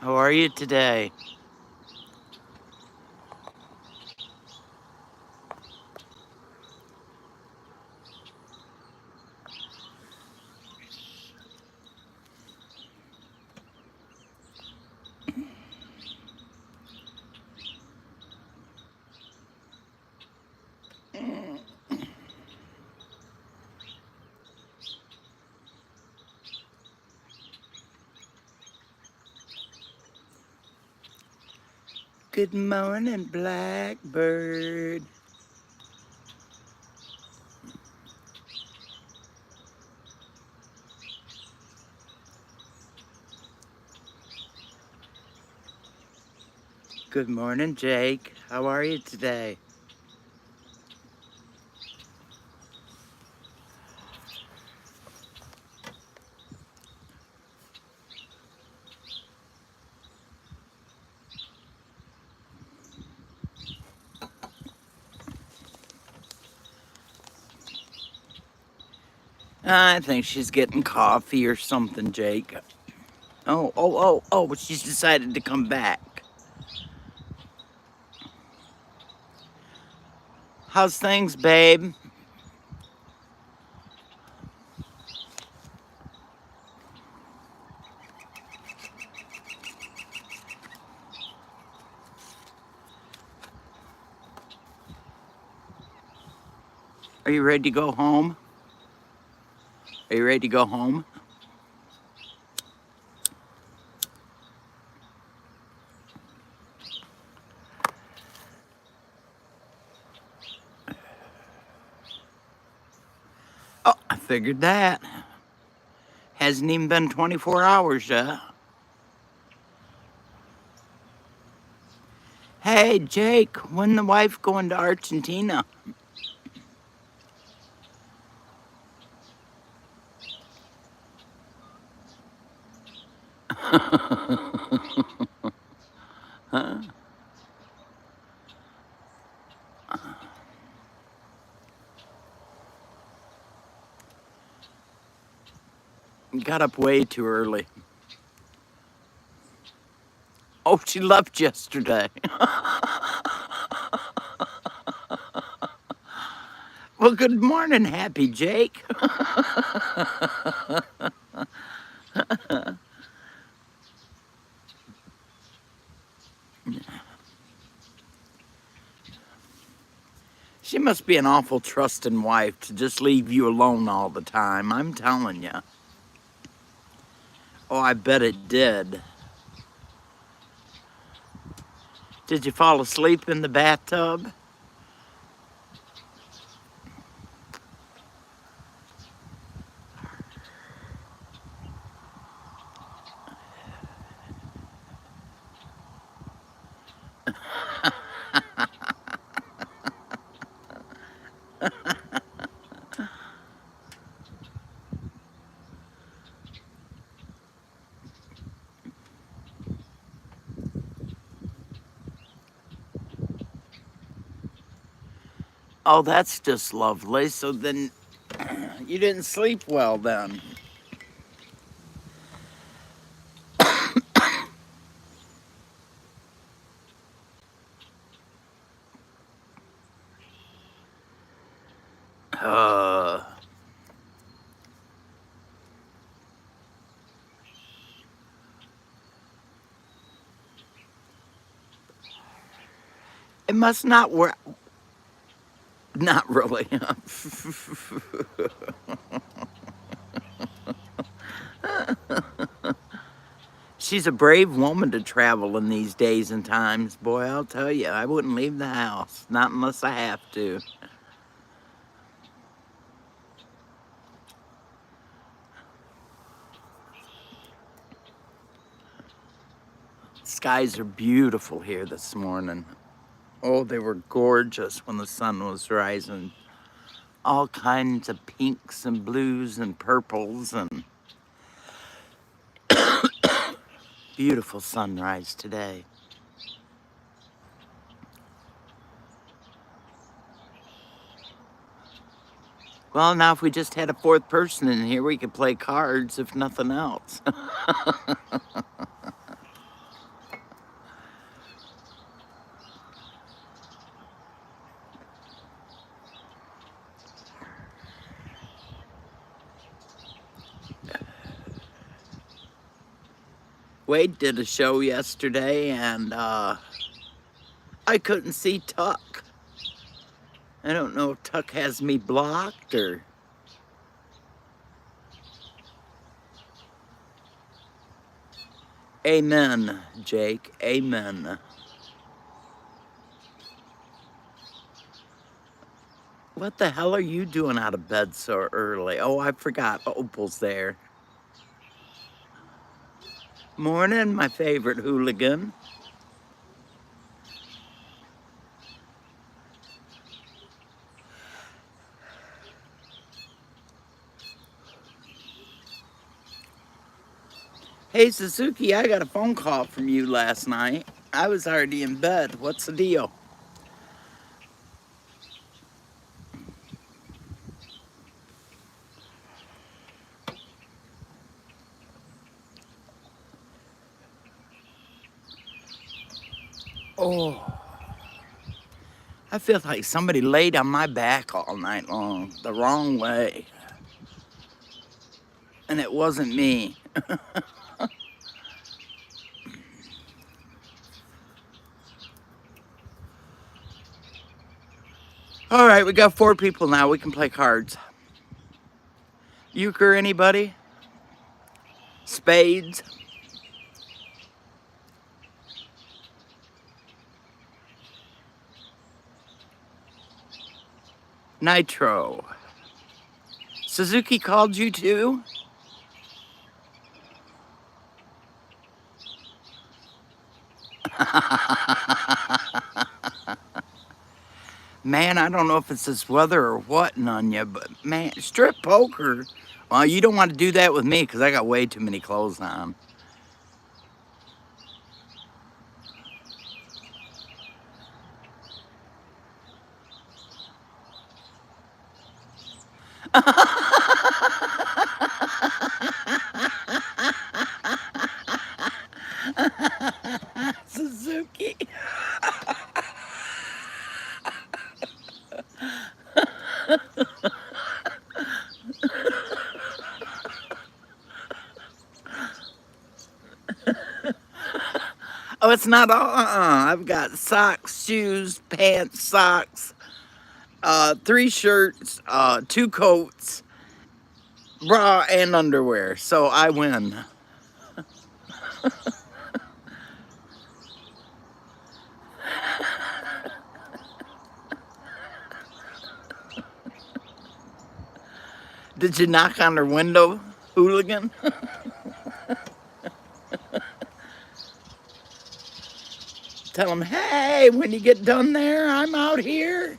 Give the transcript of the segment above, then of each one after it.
How are you today? Good morning, Blackbird. Good morning, Jake. How are you today? I think she's getting coffee or something, Jake. Oh, she's decided to come back. How's things, babe? Are you ready to go home? Are you ready to go home? Oh, I figured that. Hasn't even been 24 hours yet. Hey, Jake, when the wife going to Argentina? Huh? Got up way too early. Oh, she left yesterday. Well, good morning, Happy Jake. She must be an awful trusting wife to just leave you alone all the time, I'm telling you. Oh, I bet it did. Did you fall asleep in the bathtub? Oh, that's just lovely. So then you didn't sleep well then. Uh, it must not work. Not really. She's a brave woman to travel in these days and times. Boy, I'll tell you, I wouldn't leave the house. Not unless I have to. Skies are beautiful here this morning. Oh, they were gorgeous when the sun was rising. All kinds of pinks and blues and purples and beautiful sunrise today. Well, now if we just had a fourth person in here, we could play cards if nothing else. Wade did a show yesterday, and I couldn't see Tuck. I don't know if Tuck has me blocked or... Amen, Jake. Amen. What the hell are you doing out of bed so early? Oh, I forgot. Opal's there. Morning, my favorite hooligan. Hey, Suzuki, I got a phone call from you last night. I was already in bed. What's the deal? Oh, I feel like somebody laid on my back all night long, the wrong way. And it wasn't me. All right, we got 4 people now. We can play cards. Euchre, anybody? Spades? Nitro. Suzuki called you too? Man, I don't know if it's this weather or what, Nunya, but man, strip poker. Well, you don't want to do that with me because I got way too many clothes on. Suzuki. Oh, it's not all, I've got socks, shoes, pants, socks, 3 shirts, 2 coats, bra, and underwear. So I win. Did you knock on her window, hooligan? Tell him, hey, when you get done there, I'm out here.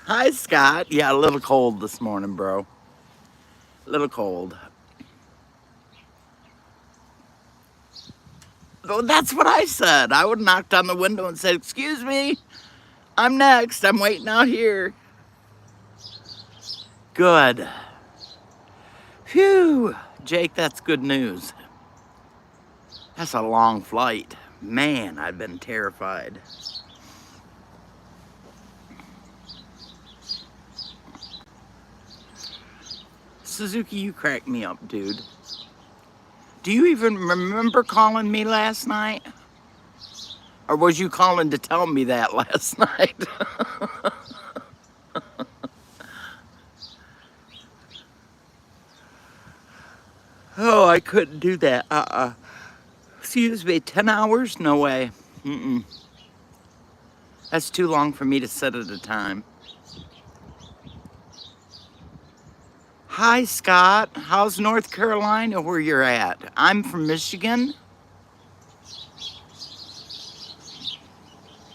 Hi, Scott. Yeah, a little cold this morning, bro. A little cold. Well, that's what I said. I would have knocked on the window and said, excuse me, I'm next. I'm waiting out here. Good. Phew. Jake, that's good news. That's a long flight. Man, I've been terrified. Suzuki, you cracked me up, dude. Do you even remember calling me last night? Or was you calling to tell me that last night? Oh, I couldn't do that. Excuse me, 10 hours? No way. Mm-mm. That's too long for me to sit at a time. Hi, Scott. How's North Carolina where you're at? I'm from Michigan.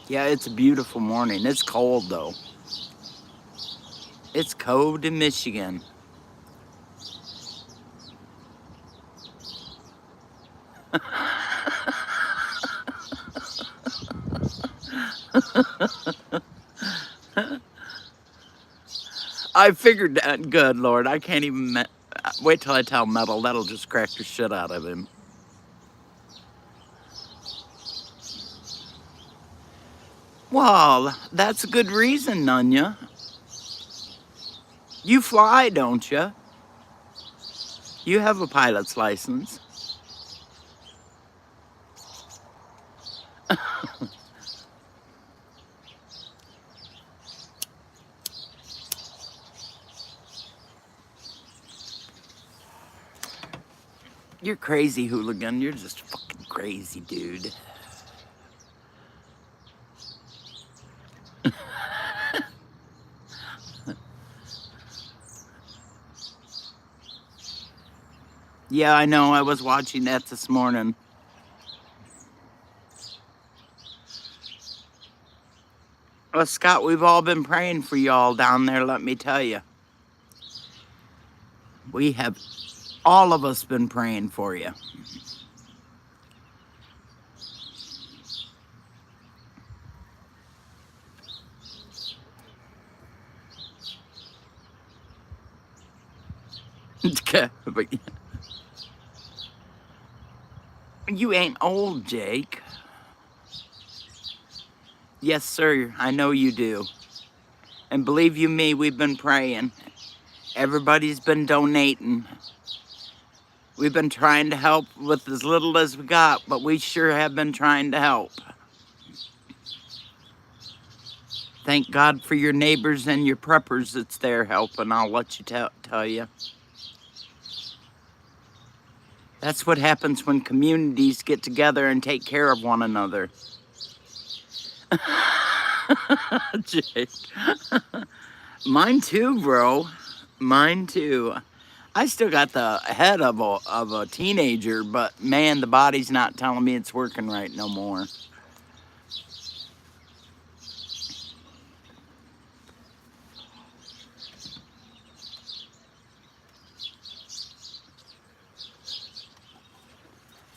Yeah, it's a beautiful morning. It's cold, though. It's cold in Michigan. I figured that. Good Lord, I can't even wait till I tell Metal. That'll just crack the shit out of him. Well, that's a good reason, Nunya. You fly, don't you? You have a pilot's license. You're crazy, hooligan. You're just fucking crazy, dude. Yeah, I know. I was watching that this morning. Well, Scott, we've all been praying for y'all down there, let me tell you. We have, all of us, been praying for you. But you ain't old, Jake. Yes, sir, I know you do. And believe you me, we've been praying. Everybody's been donating. We've been trying to help with as little as we got, but we sure have been trying to help. Thank God for your neighbors and your preppers that's there helping. I'll let you tell you. That's what happens when communities get together and take care of one another. Jake. Mine too, bro. Mine too. I still got the head of a teenager, but man, the body's not telling me it's working right no more.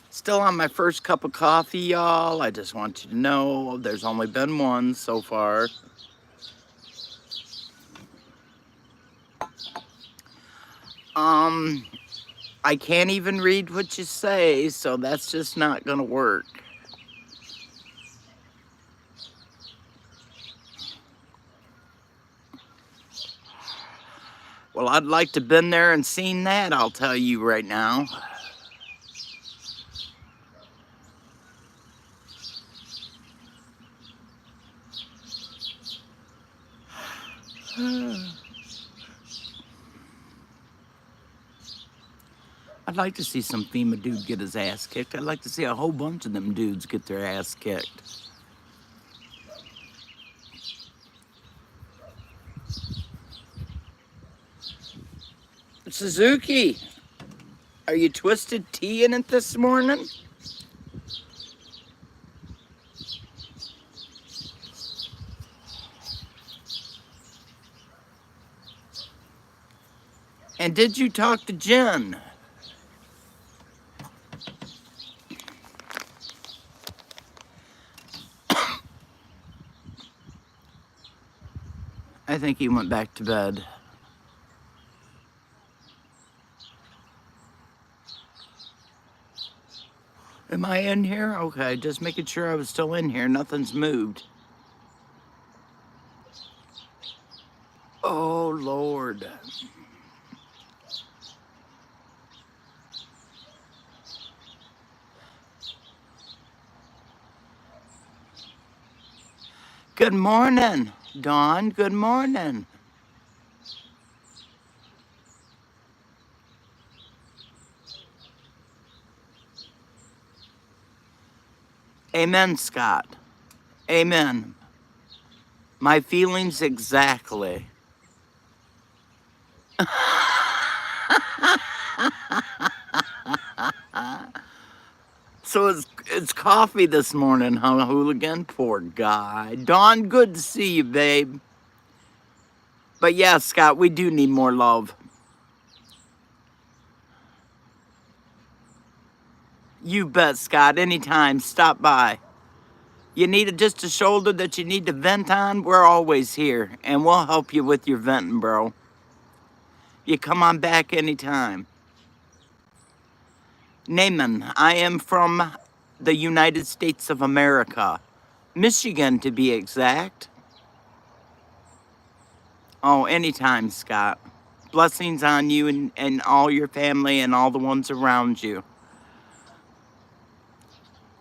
Still on my first cup of coffee, y'all. I just want you to know there's only been one so far. I can't even read what you say, so that's just not gonna work. Well, I'd like to been there and seen that, I'll tell you right now. I'd like to see some FEMA dude get his ass kicked. I'd like to see a whole bunch of them dudes get their ass kicked. Suzuki, are you twisted tea in it this morning? And did you talk to Jen? I think he went back to bed. Am I in here? Okay, just making sure I was still in here. Nothing's moved. Oh, Lord. Good morning, Dawn. Good morning. Amen, Scott. Amen. My feelings exactly. So it's coffee this morning, huh, hooligan? Poor guy. Dawn, good to see you, babe. But yeah, Scott, we do need more love. You bet, Scott. Anytime, stop by. You need just a shoulder that you need to vent on, we're always here, and we'll help you with your venting, bro. You come on back anytime. Naaman, I am from the United States of America. Michigan, to be exact. Oh, anytime, Scott. blessings on you and all your family and all the ones around you.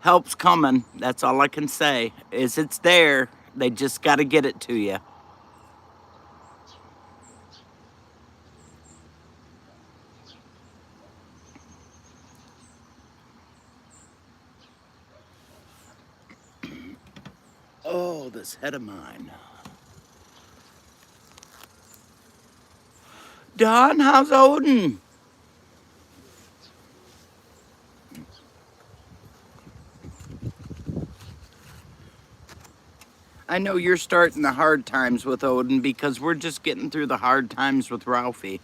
Help's coming. That's all I can say. Is it's there. They just got to get it to you. Oh, this head of mine. Don, how's Odin? I know you're starting the hard times with Odin because we're just getting through the hard times with Ralphie.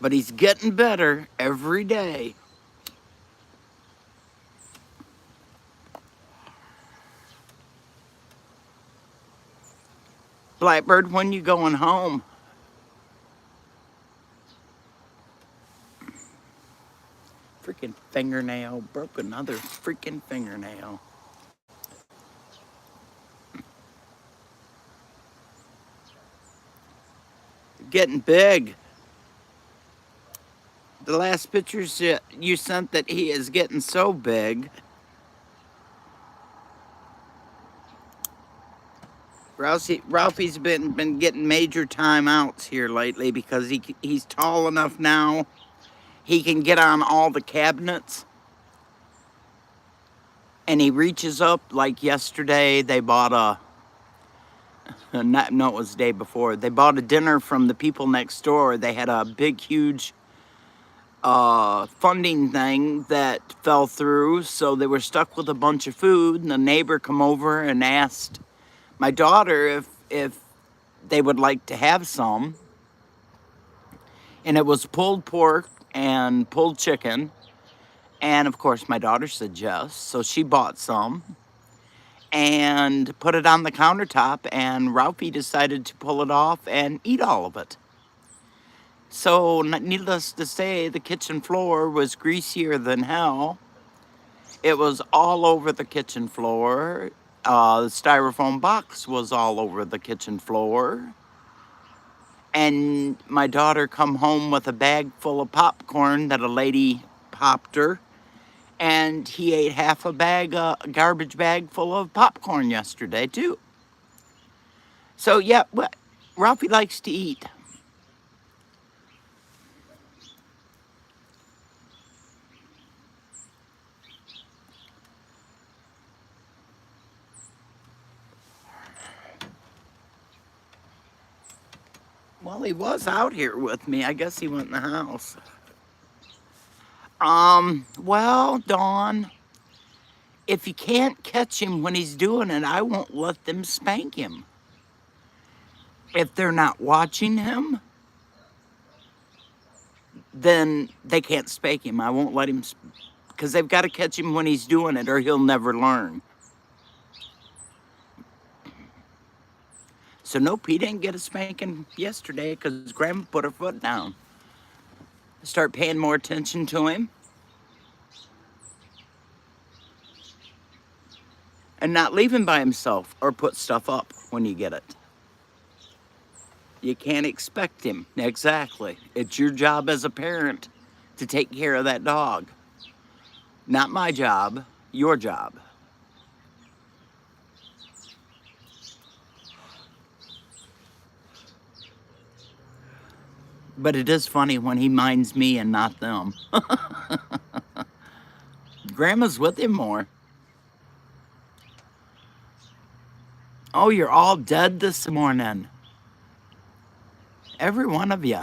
But he's getting better every day. Blackbird, when you going home? Freaking fingernail. Broke another freaking fingernail. Getting big. The last pictures you sent that he is getting so big. Ralphie's been getting major timeouts here lately because he's tall enough now. He can get on all the cabinets. And he reaches up, like yesterday, they bought no, it was the day before. They bought a dinner from the people next door. They had a big, huge funding thing that fell through, so they were stuck with a bunch of food, and the neighbor come over and asked my daughter if they would like to have some, and it was pulled pork and pulled chicken, and of course my daughter said yes, so she bought some and put it on the countertop, and Ralphie decided to pull it off and eat all of it. So, needless to say, the kitchen floor was greasier than hell. It was all over the kitchen floor. The styrofoam box was all over the kitchen floor. And my daughter come home with a bag full of popcorn that a lady popped her. And he ate half a garbage bag full of popcorn yesterday, too. So, yeah, Ralphie likes to eat. Well, he was out here with me. I guess he went in the house. Well, Dawn, if you can't catch him when he's doing it, I won't let them spank him. If they're not watching him, then they can't spank him. I won't let him, because they've got to catch him when he's doing it or he'll never learn. So nope, he didn't get a spanking yesterday because Grandma put her foot down. Start paying more attention to him. And not leave him by himself or put stuff up when you get it. You can't expect him. Exactly. It's your job as a parent to take care of that dog. Not my job, your job. But it is funny when he minds me and not them. Grandma's with him more. Oh, you're all dead this morning. Every one of you.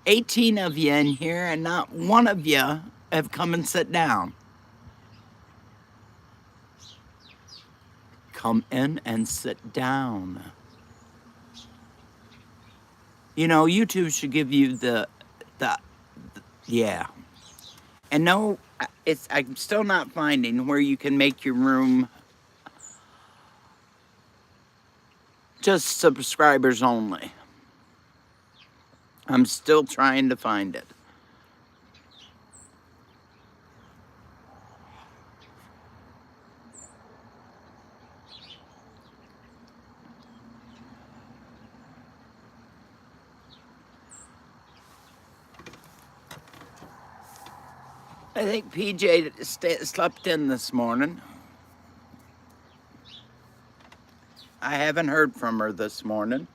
18 of you in here, and not one of you have come and sit down. Come in and sit down. You know, YouTube should give you the yeah. And no, I'm still not finding where you can make your room just subscribers only. I'm still trying to find it. I think PJ slept in this morning. I haven't heard from her this morning.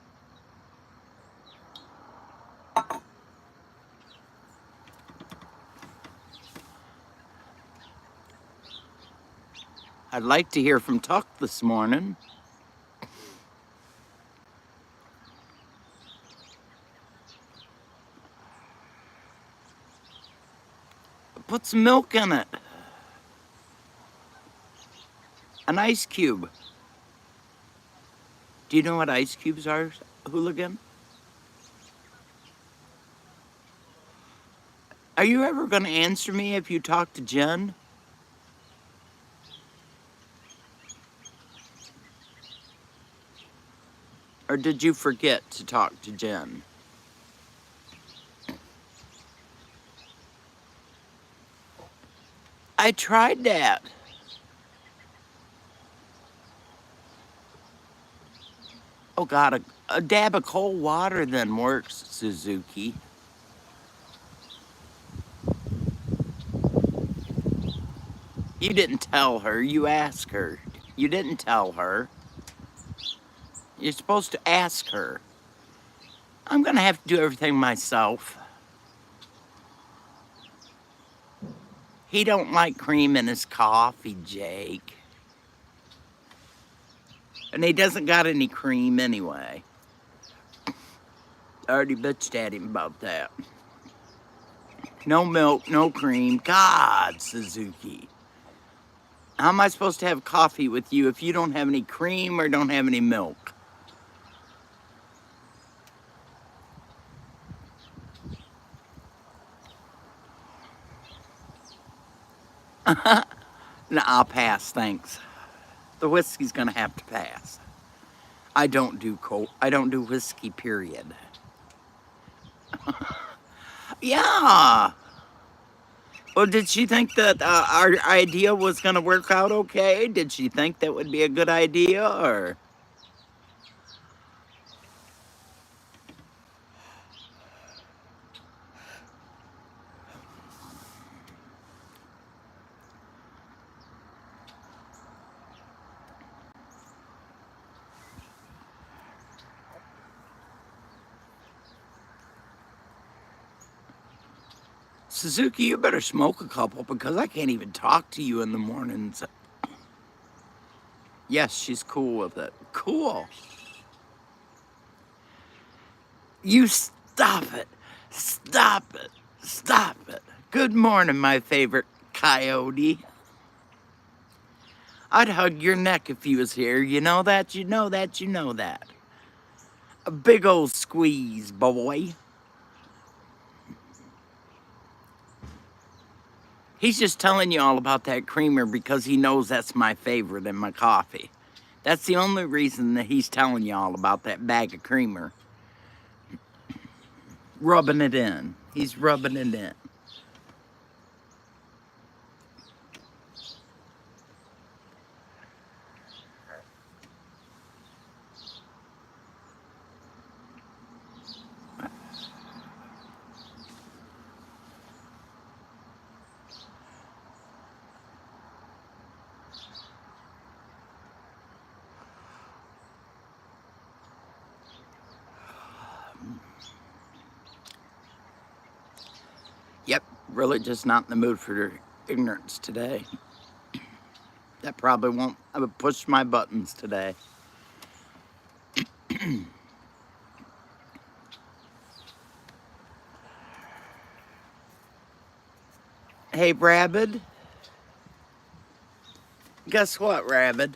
I'd like to hear from Tuck this morning. Put some milk in it. An ice cube. Do you know what ice cubes are, hooligan? Are you ever going to answer me if you talk to Jen? Or did you forget to talk to Jen? I tried that. Oh God, a dab of cold water then works, Suzuki. You didn't tell her, you asked her. You didn't tell her. You're supposed to ask her. I'm gonna have to do everything myself. He don't like cream in his coffee, Jake. And he doesn't got any cream anyway. I already bitched at him about that. No milk, no cream. God, Suzuki. How am I supposed to have coffee with you if you don't have any cream or don't have any milk? No, I'll pass, thanks. The whiskey's gonna have to pass. I don't do whiskey, period. Yeah. Well, did she think that our idea was gonna work out okay? Did she think that would be a good idea, or? Suzuki, you better smoke a couple because I can't even talk to you in the mornings. Yes, she's cool with it. Cool. You stop it. Stop it. Stop it. Good morning, my favorite coyote. I'd hug your neck if you was here. You know that, you know that, you know that. A big old squeeze, boy. He's just telling you all about that creamer because he knows that's my favorite in my coffee. That's the only reason that he's telling you all about that bag of creamer. Rubbing it in. He's rubbing it in. Yep, really just not in the mood for ignorance today. That probably won't push my buttons today. Hey, Rabbit. Guess what, Rabbit?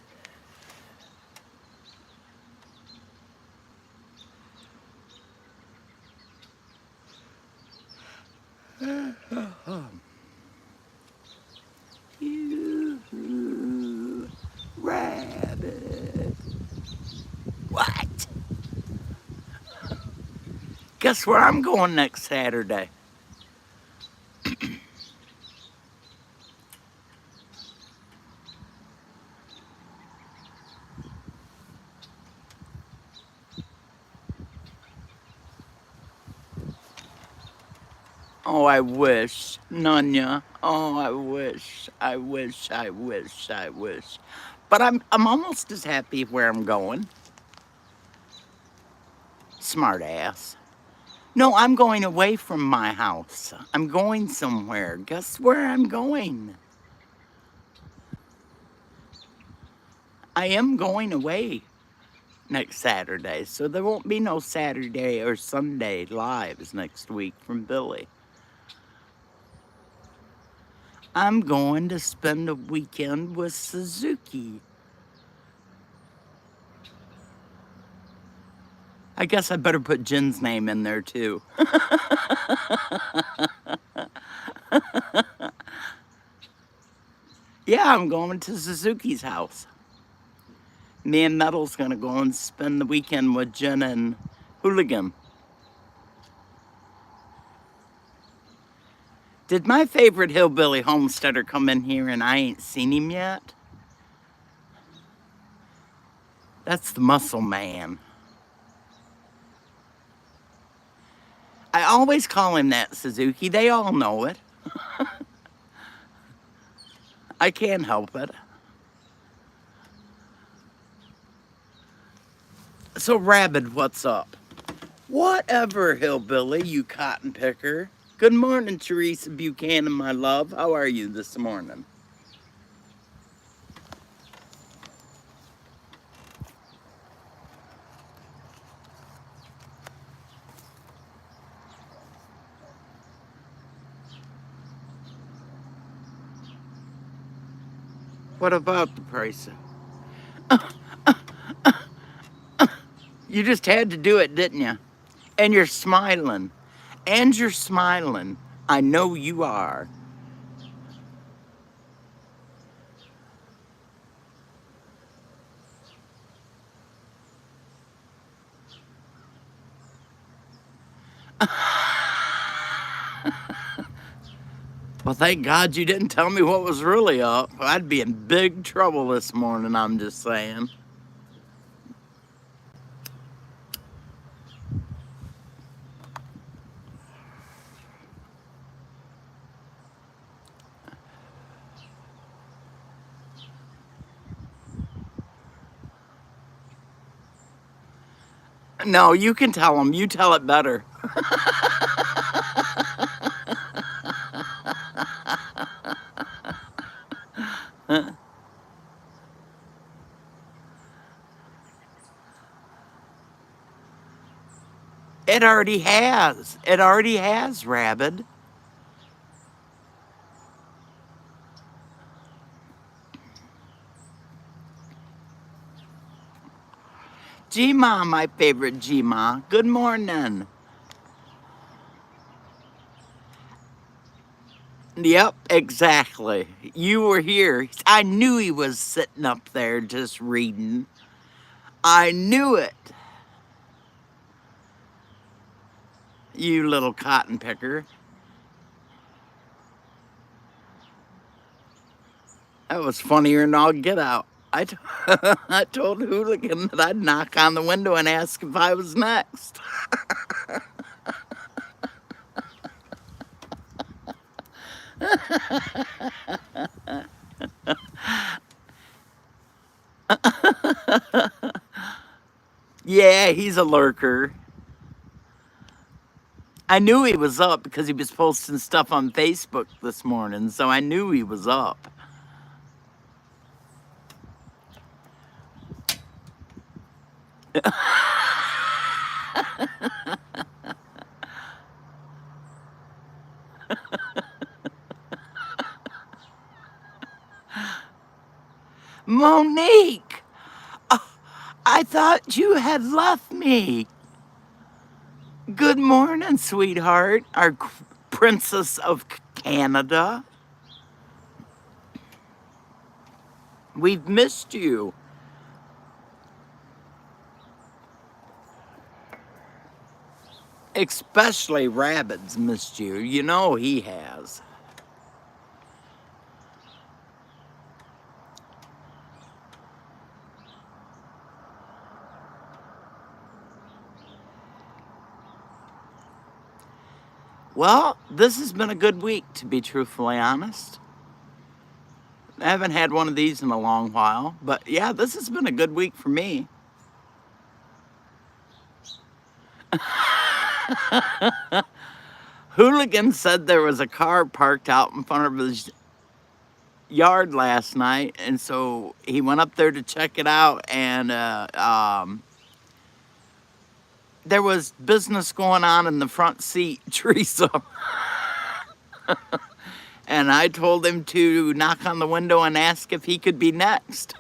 You, Rabbit. What? Guess where I'm going next Saturday? Oh, I wish. Nunya. Oh, I wish. I wish. I wish. I wish. But I'm almost as happy where I'm going. Smart ass. No, I'm going away from my house. I'm going somewhere. Guess where I'm going? I am going away next Saturday, so there won't be no Saturday or Sunday lives next week from Billy. I'm going to spend a weekend with Suzuki. I guess I better put Jen's name in there too. Yeah, I'm going to Suzuki's house. Me and Metal's gonna go and spend the weekend with Jen and Hooligan. Did my favorite hillbilly homesteader come in here and I ain't seen him yet? That's the muscle man. I always call him that, Suzuki. They all know it. I can't help it. So, Rabbit, what's up? Whatever, hillbilly, you cotton picker. Good morning, Teresa Buchanan, my love. How are you this morning? What about the price? You just had to do it, didn't you? And you're smiling. And you're smiling. I know you are. Well, thank God you didn't tell me what was really up. I'd be in big trouble this morning, I'm just saying. No, you can tell them. You tell it better. It already has. It already has, Rabbit. G-Ma, my favorite G-Ma. Good morning. Yep, exactly. You were here. I knew he was sitting up there just reading. I knew it. You little cotton picker. That was funnier than all get out. I told Hooligan that I'd knock on the window and ask if I was next. Yeah, he's a lurker. I knew he was up because he was posting stuff on Facebook this morning, so I knew he was up. Monique! I thought you had left me. Good morning, sweetheart, our princess of Canada. We've missed you. Especially Rabbit's missed you. You know he has. Well, this has been a good week, to be truthfully honest. I haven't had one of these in a long while, but yeah, this has been a good week for me. Hooligan said there was a car parked out in front of his yard last night, and so he went up there to check it out, and there was business going on in the front seat, Teresa. And I told him to knock on the window and ask if he could be next.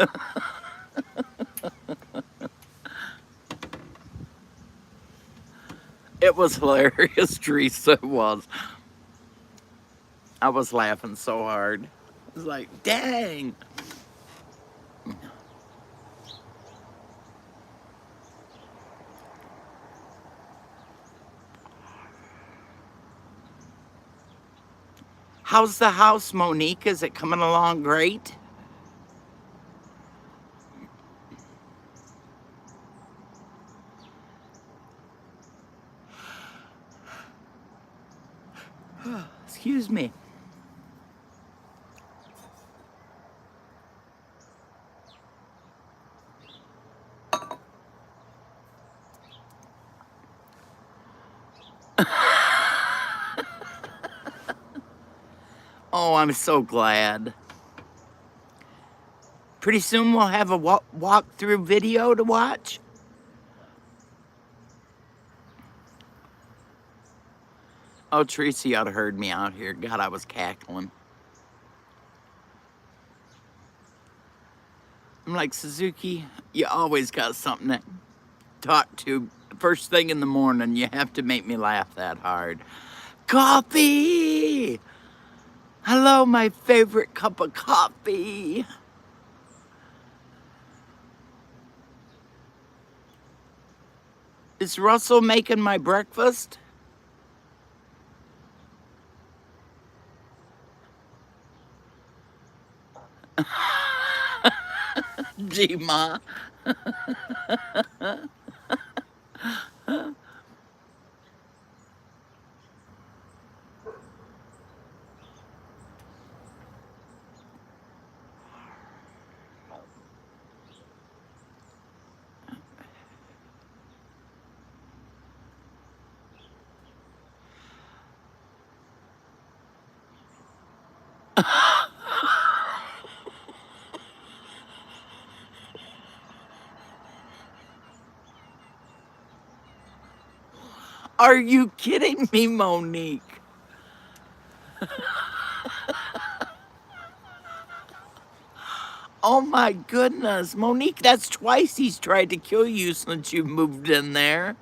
It was hilarious, Teresa. It was. I was laughing so hard. I was like, dang. How's the house, Monique? Is it coming along great? Excuse me. Oh, I'm so glad. Pretty soon we'll have a walk-through video to watch. Oh, Teresa, you ought to heard me out here. God, I was cackling. I'm like, Suzuki, you always got something to talk to. First thing in the morning, you have to make me laugh that hard. Coffee! Hello, my favorite cup of coffee. Is Russell making my breakfast? Gee, Ma. Are you kidding me, Monique? Oh my goodness. Monique, that's twice he's tried to kill you since you moved in there.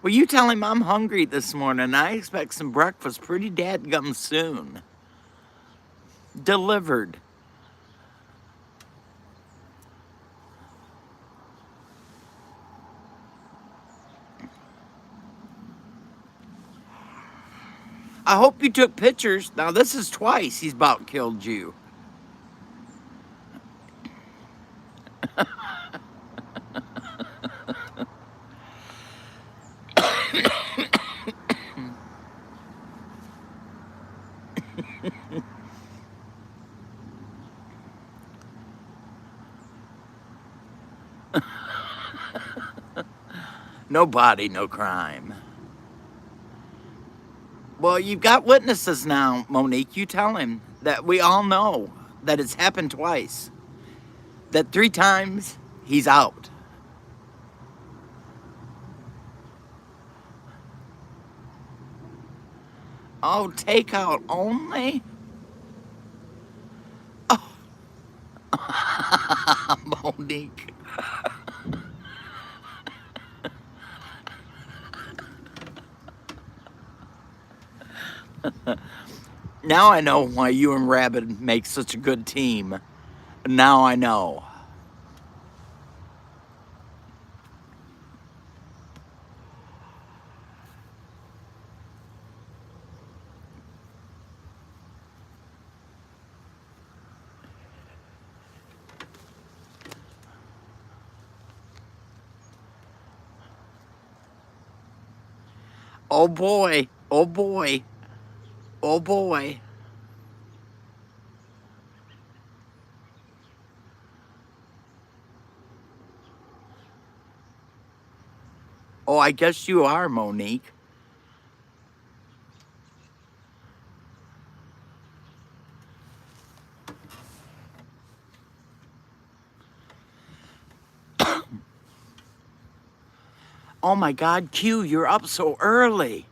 Well, you tell him I'm hungry this morning. I expect some breakfast pretty dadgum soon. Delivered. I hope you took pictures. Now, this is twice he's about killed you. No body, no crime. Well, you've got witnesses now, Monique. You tell him that we all know that it's happened twice. That 3 times he's out. Oh, takeout only? Monique. Now I know why you and Rabbit make such a good team. Now I know. Oh boy. Oh boy. Oh boy. Oh, I guess you are, Monique. Oh my God, Q, you're up so early.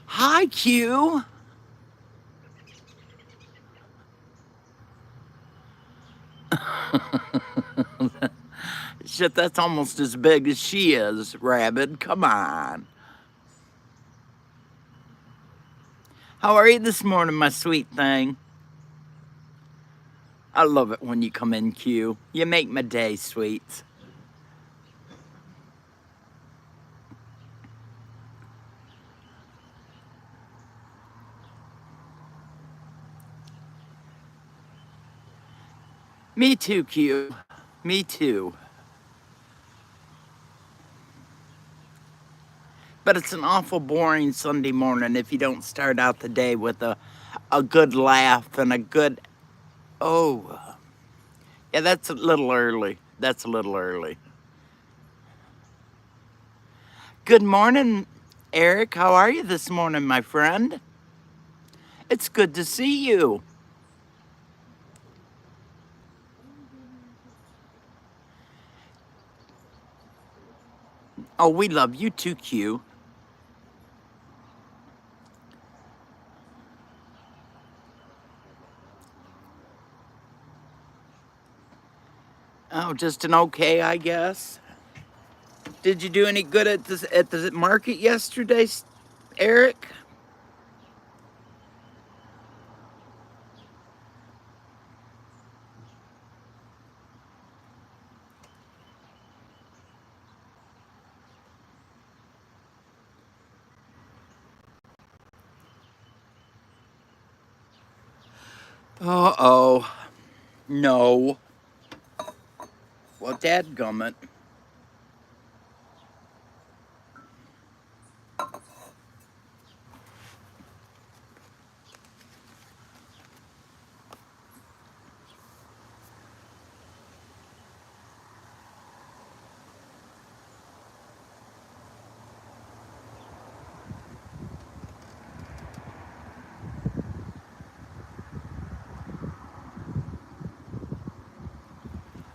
Hi, Q. Shit, that's almost as big as she is, Rabbit. Come on. How are you this morning, my sweet thing? I love it when you come in, Q. You make my day, sweets. Me too, Q. Me too. But it's an awful boring Sunday morning if you don't start out the day with a good laugh and a good, oh, yeah, that's a little early. That's a little early. Good morning, Eric. How are you this morning, my friend? It's good to see you. Oh, we love you too, Q. Oh, just an okay, I guess. Did you do any good at the market yesterday, Eric? Uh-oh. No. Well, dadgummit.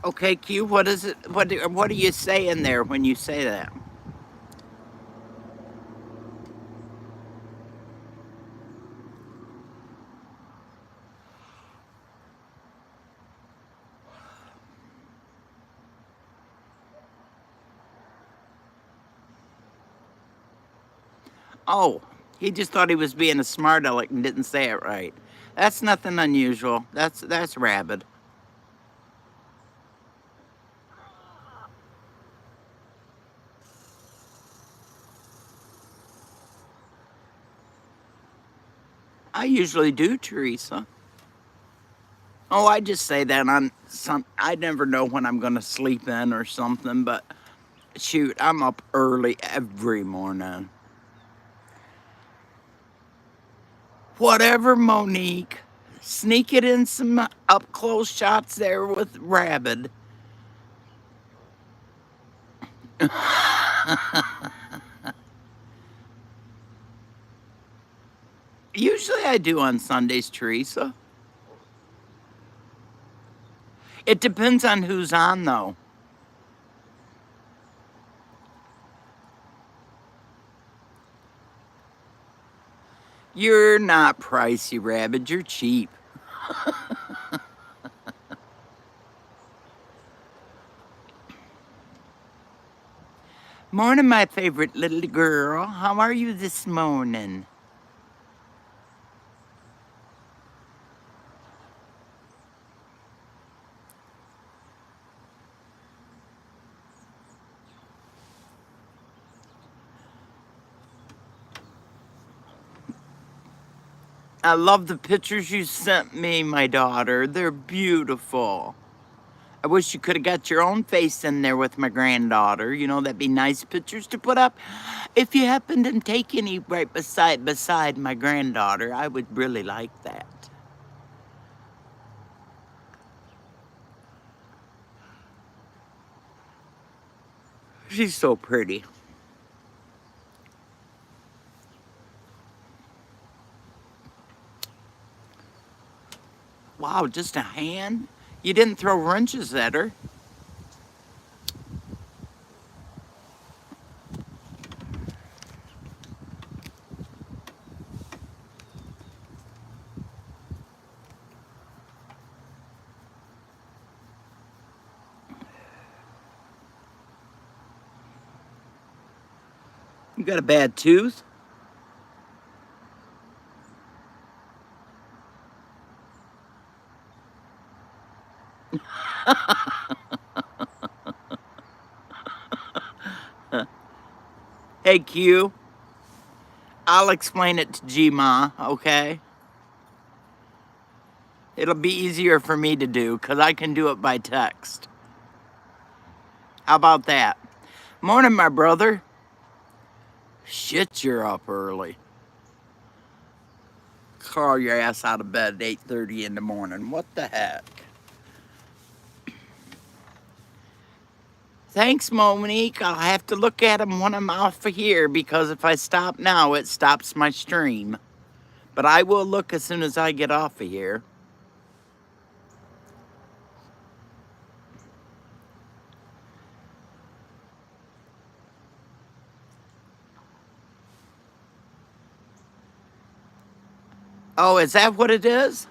Okay, Q, what is it? What are you saying there when you say that? Oh, he just thought he was being a smart aleck and didn't say it right. That's nothing unusual. That's rabid. I usually do, Teresa. Oh, I just say that on some. I never know when I'm gonna sleep in or something, but shoot, I'm up early every morning. Whatever, Monique. Sneak it in some up close shots there with Rabid. Usually I do on Sundays, Teresa. It depends on who's on, though. You're not pricey, Rabid. You're cheap. Morning, my favorite little girl. How are you this morning? I love the pictures you sent me, my daughter. They're beautiful. I wish you could have got your own face in there with my granddaughter. You know, that'd be nice pictures to put up. If you happen to take any right beside my granddaughter, I would really like that. She's so pretty. Wow, just a hand? You didn't throw wrenches at her. You got a bad tooth? Hey, Q. I'll explain it to G-Ma, okay? It'll be easier for me to do, because I can do it by text. How about that? Morning, my brother. Shit, you're up early. Crawl your ass out of bed at 8:30 in the morning. What the heck? Thanks, Monique. I'll have to look at them when I'm off of here, because if I stop now, it stops my stream. But I will look as soon as I get off of here. Oh, is that what it is?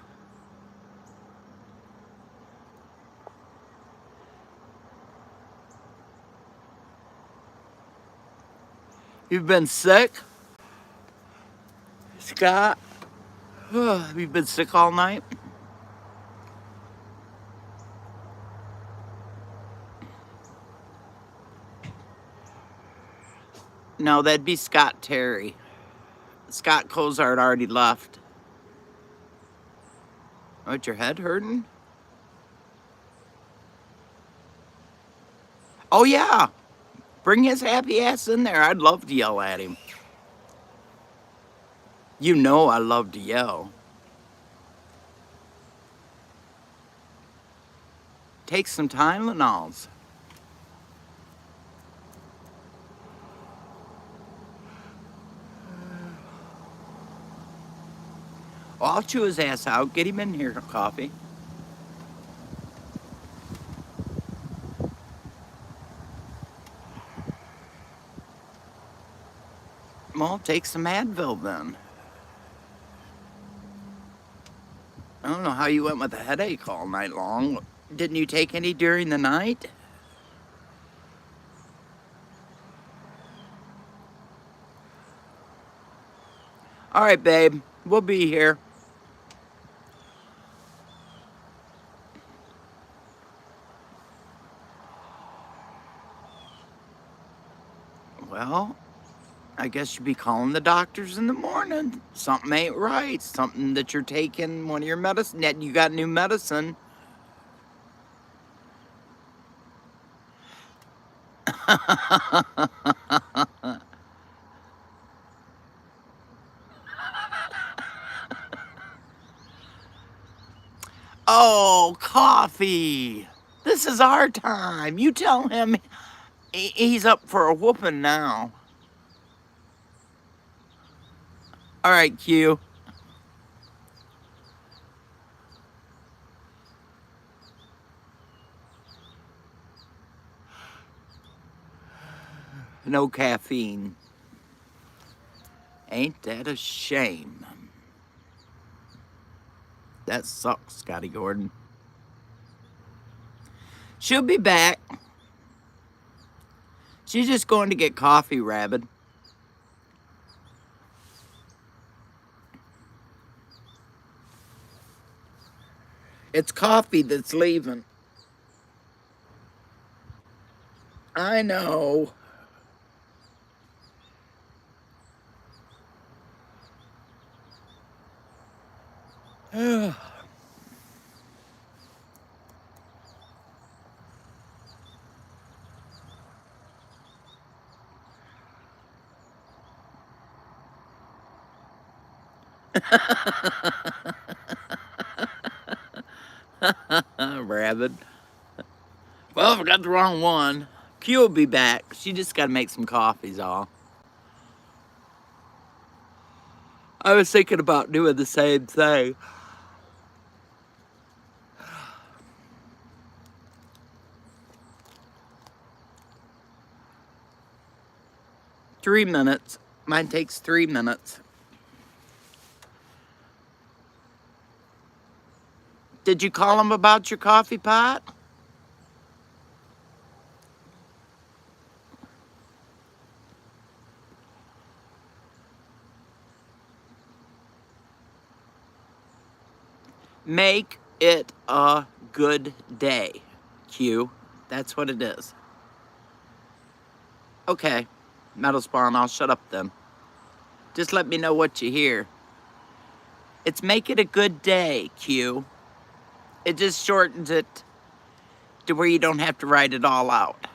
You've been sick? Scott? You've been sick all night? No, that'd be Scott Terry. Scott Cozart already left. What, your head hurting? Oh, yeah. Bring his happy ass in there. I'd love to yell at him. You know I love to yell. Take some Tylenols. Oh, I'll chew his ass out. Get him in here, coffee. Well, take some Advil then. I don't know how you went with a headache all night long. Didn't you take any during the night? All right, babe. We'll be here. Well, I guess you'd be calling the doctors in the morning. Something ain't right. Something that you're taking one of your medicine. That you got new medicine. Oh, coffee. This is our time. You tell him he's up for a whooping now. All right, Q. No caffeine. Ain't that a shame? That sucks, Scotty Gordon. She'll be back. She's just going to get coffee, Rabbit. It's coffee that's leaving. I know. Rabbit. Well, I got the wrong one. Q will be back. She just got to make some coffees, all. I was thinking about doing the same thing. Three minutes. Mine takes 3 minutes. Did you call him about your coffee pot? Make it a good day, Q. That's what it is. Okay, Metal Spawn, I'll shut up then. Just let me know what you hear. It's make it a good day, Q. It just shortens it to where you don't have to write it all out.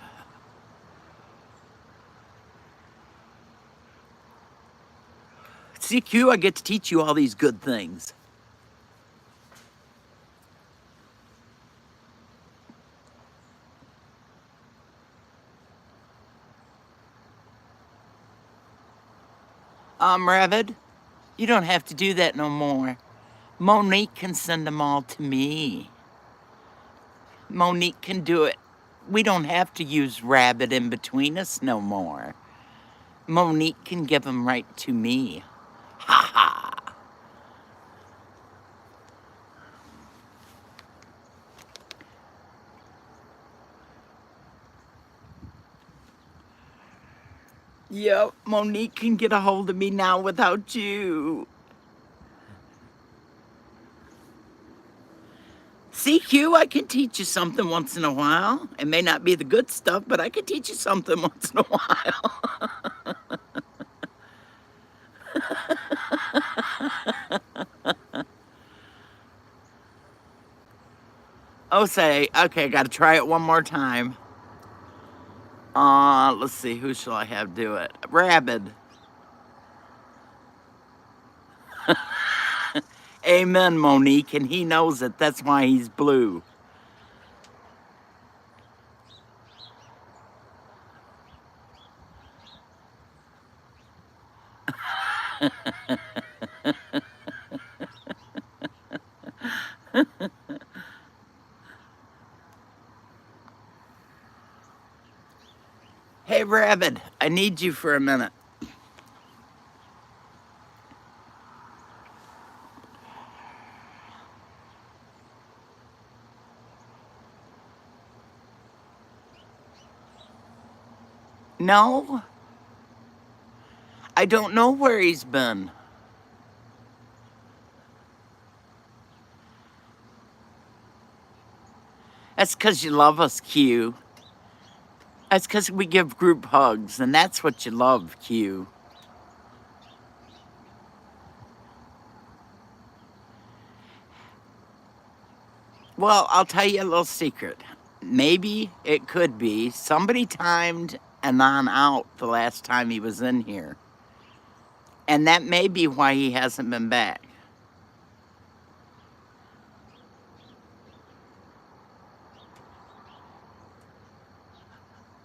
See, Q, I get to teach you all these good things. Rabbit, you don't have to do that no more. Monique can send them all to me. Monique can do it. We don't have to use Rabbit in between us no more. Monique can give them right to me. Ha ha. Yep, Monique can get a hold of me now without you. CQ, I can teach you something once in a while. It may not be the good stuff, but I can teach you something once in a while. Oh, say, okay, got to try it one more time. Let's see, who shall I have do it? Rabbit. Amen, Monique, and he knows it. That's why he's blue. Hey, Rabbit, I need you for a minute. No? I don't know where he's been. That's because you love us, Q. That's because we give group hugs, and that's what you love, Q. Well, I'll tell you a little secret. Maybe it could be somebody timed Anon out the last time he was in here. And that may be why he hasn't been back.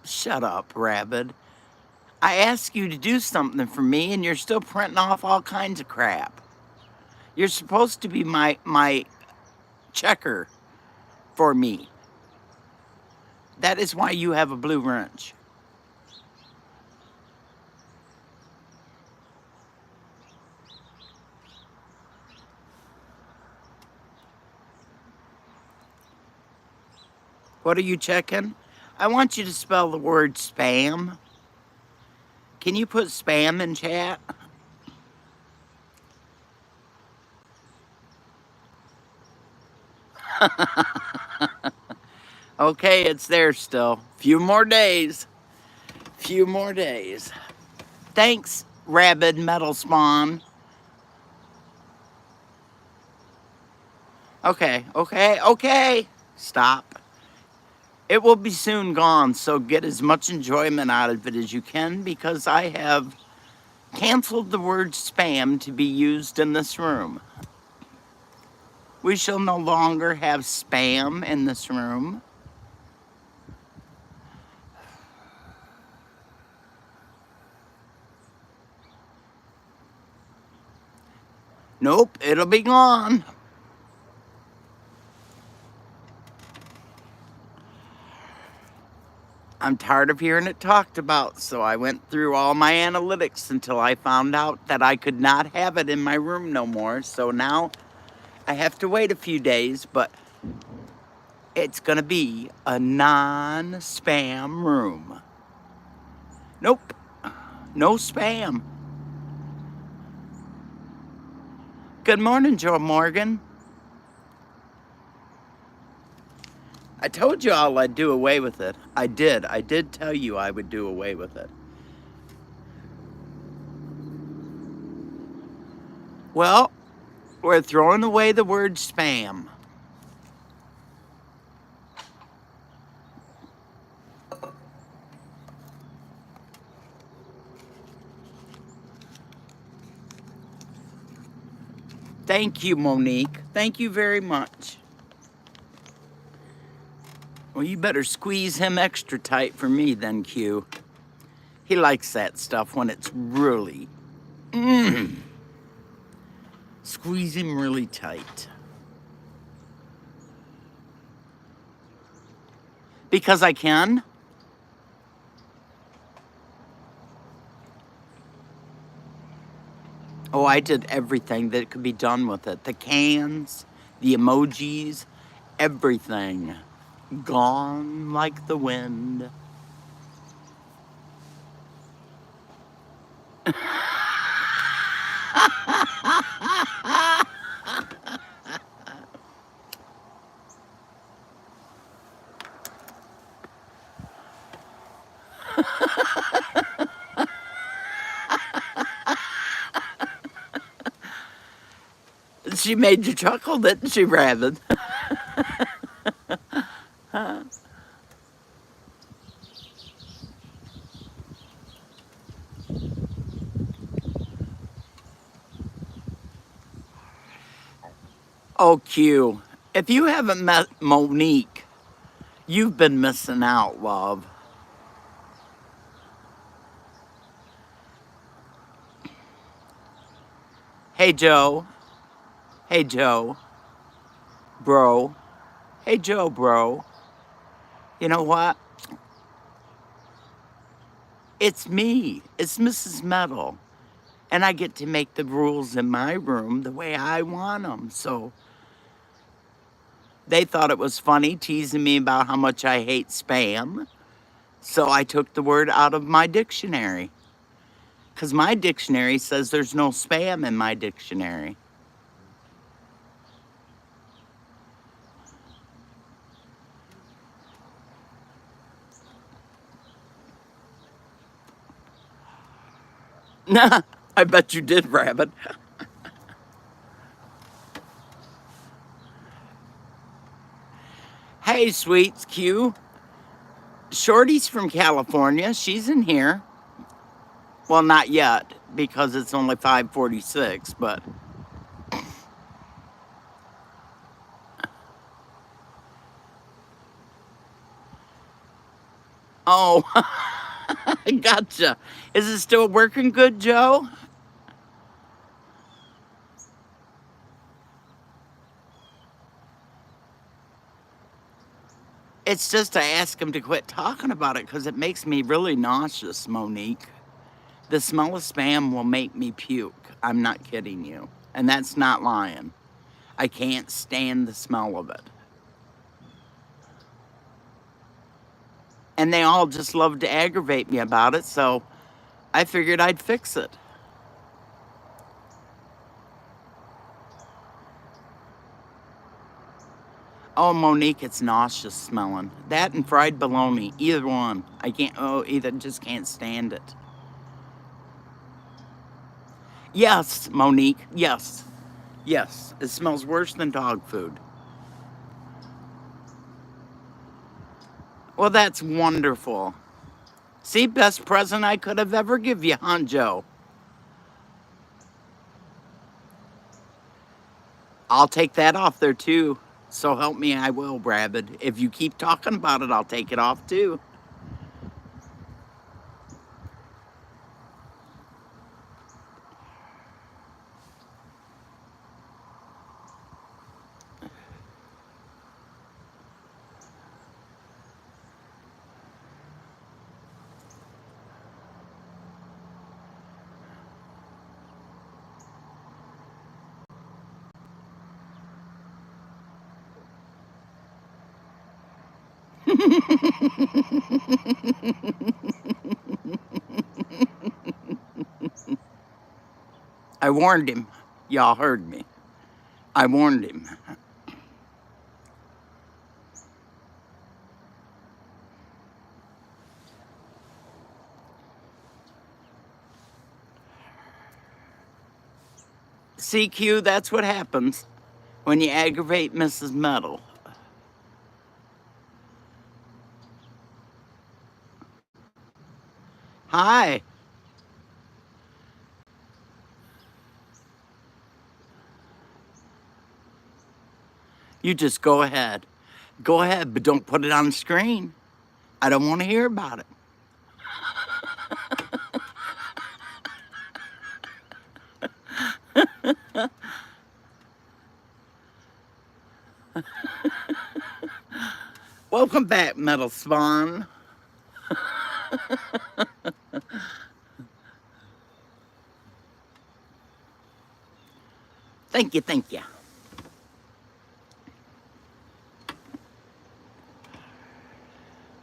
Shut up, Rabbit. I asked you to do something for me, and you're still printing off all kinds of crap. You're supposed to be my checker for me. That is why you have a blue wrench. What are you checking? I want you to spell the word spam. Can you put spam in chat? Okay, it's there still. Few more days. Few more days. Thanks, Rabid Metal Spawn. Okay. Stop. It will be soon gone, so get as much enjoyment out of it as you can, because I have canceled the word spam to be used in this room. We shall no longer have spam in this room. Nope, it'll be gone. I'm tired of hearing it talked about, so I went through all my analytics until I found out that I could not have it in my room no more. So now I have to wait a few days, but it's gonna be a non-spam room. Nope, no spam. Good morning, Joe Morgan. I told you all I'd do away with it. I did tell you I would do away with it. Well, we're throwing away the word spam. Thank you, Monique. Thank you very much. Well, you better squeeze him extra tight for me then, Q. He likes that stuff when it's really... Squeeze him really tight. Because I can. Oh, I did everything that could be done with it. The cans, the emojis, everything. Gone like the wind. She made you chuckle, didn't she, Rabbit? Oh, Q. If you haven't met Monique, you've been missing out, love. Hey, Joe. Hey, Joe. Bro. Hey, Joe, bro. You know what? It's me. It's Mrs. Metal. And I get to make the rules in my room the way I want them. So they thought it was funny teasing me about how much I hate spam. So I took the word out of my dictionary. Because my dictionary says there's no spam in my dictionary. Nah, I bet you did, Rabbit. Hey, sweets, Q. Shorty's from California. She's in here. Well, not yet, because it's only 5:46, but... Oh, gotcha. Is it still working good, Joe? It's just I ask him to quit talking about it because it makes me really nauseous, Monique. The smell of spam will make me puke. I'm not kidding you. And that's not lying. I can't stand the smell of it. And they all just love to aggravate me about it, so I figured I'd fix it. Oh, Monique, it's nauseous smelling. That and fried bologna, either one. I can't, just can't stand it. Yes, Monique, yes. Yes, it smells worse than dog food. Well, that's wonderful. See, best present I could have ever give you, huh, Joe? I'll take that off there too. So help me, I will, Rabbit. If you keep talking about it, I'll take it off too. I warned him. Y'all heard me. I warned him. CQ, that's what happens when you aggravate Mrs. Metal. Hi. You just go ahead. Go ahead, but don't put it on the screen. I don't want to hear about it. Welcome back, Metal Spawn. Thank you, thank you.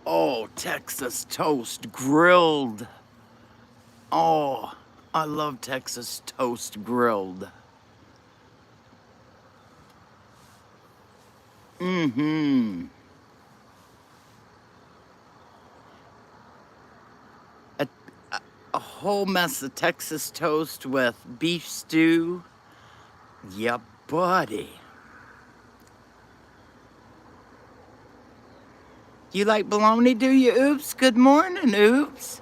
Oh, Texas toast grilled. Oh, I love Texas toast grilled. Mm-hmm. A, a whole mess of Texas toast with beef stew. Yeah, buddy. You like bologna, do you, Oops? Good morning, Oops.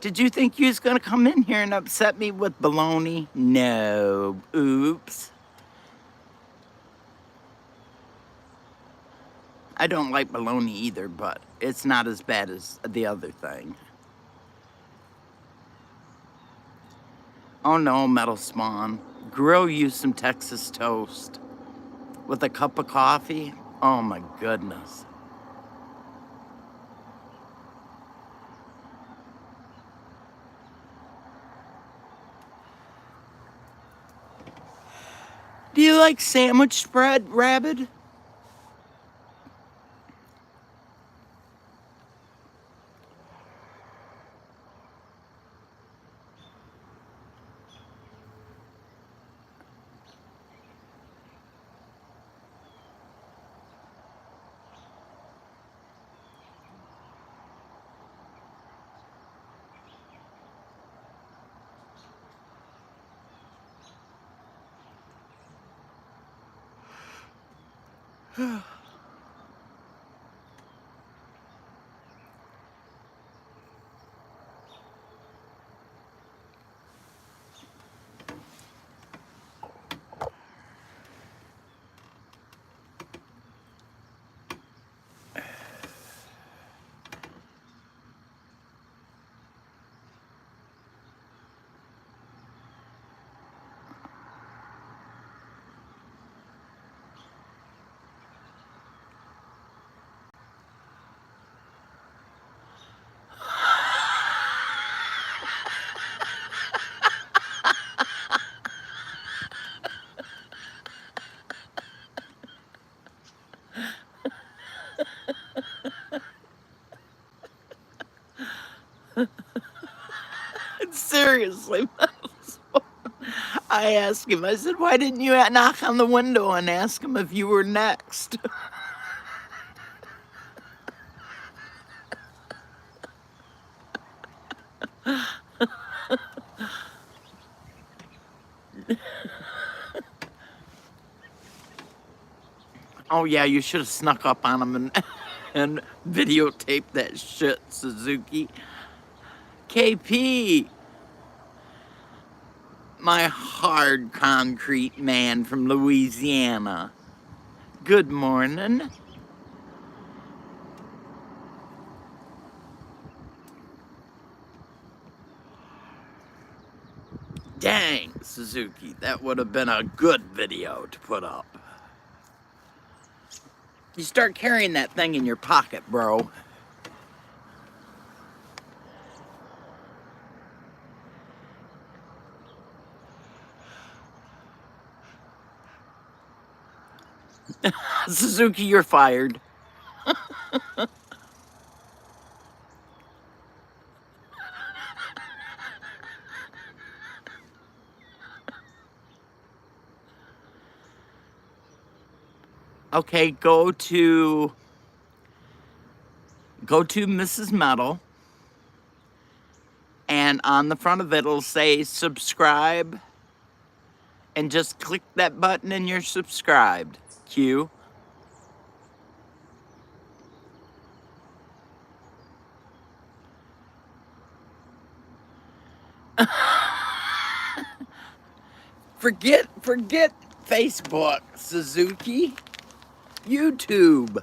Did you think you was gonna come in here and upset me with bologna? No, Oops. I don't like bologna either, but it's not as bad as the other thing. Oh no, Metal Spawn. Grill you some Texas toast with a cup of coffee. Oh my goodness. Do you like sandwich spread, Rabbit? Seriously, I asked him, I said, why didn't you knock on the window and ask him if you were next? Oh yeah, you should have snuck up on him and videotaped that shit, Suzuki. KP, my hard concrete man from Louisiana. Good morning. Dang, Suzuki, that would have been a good video to put up. You start carrying that thing in your pocket, bro. Suzuki, you're fired. Okay, go to Mrs.Metal, and on the front of it, it'll say subscribe, and just click that button and you're subscribed. Q. Forget Facebook, Suzuki. YouTube.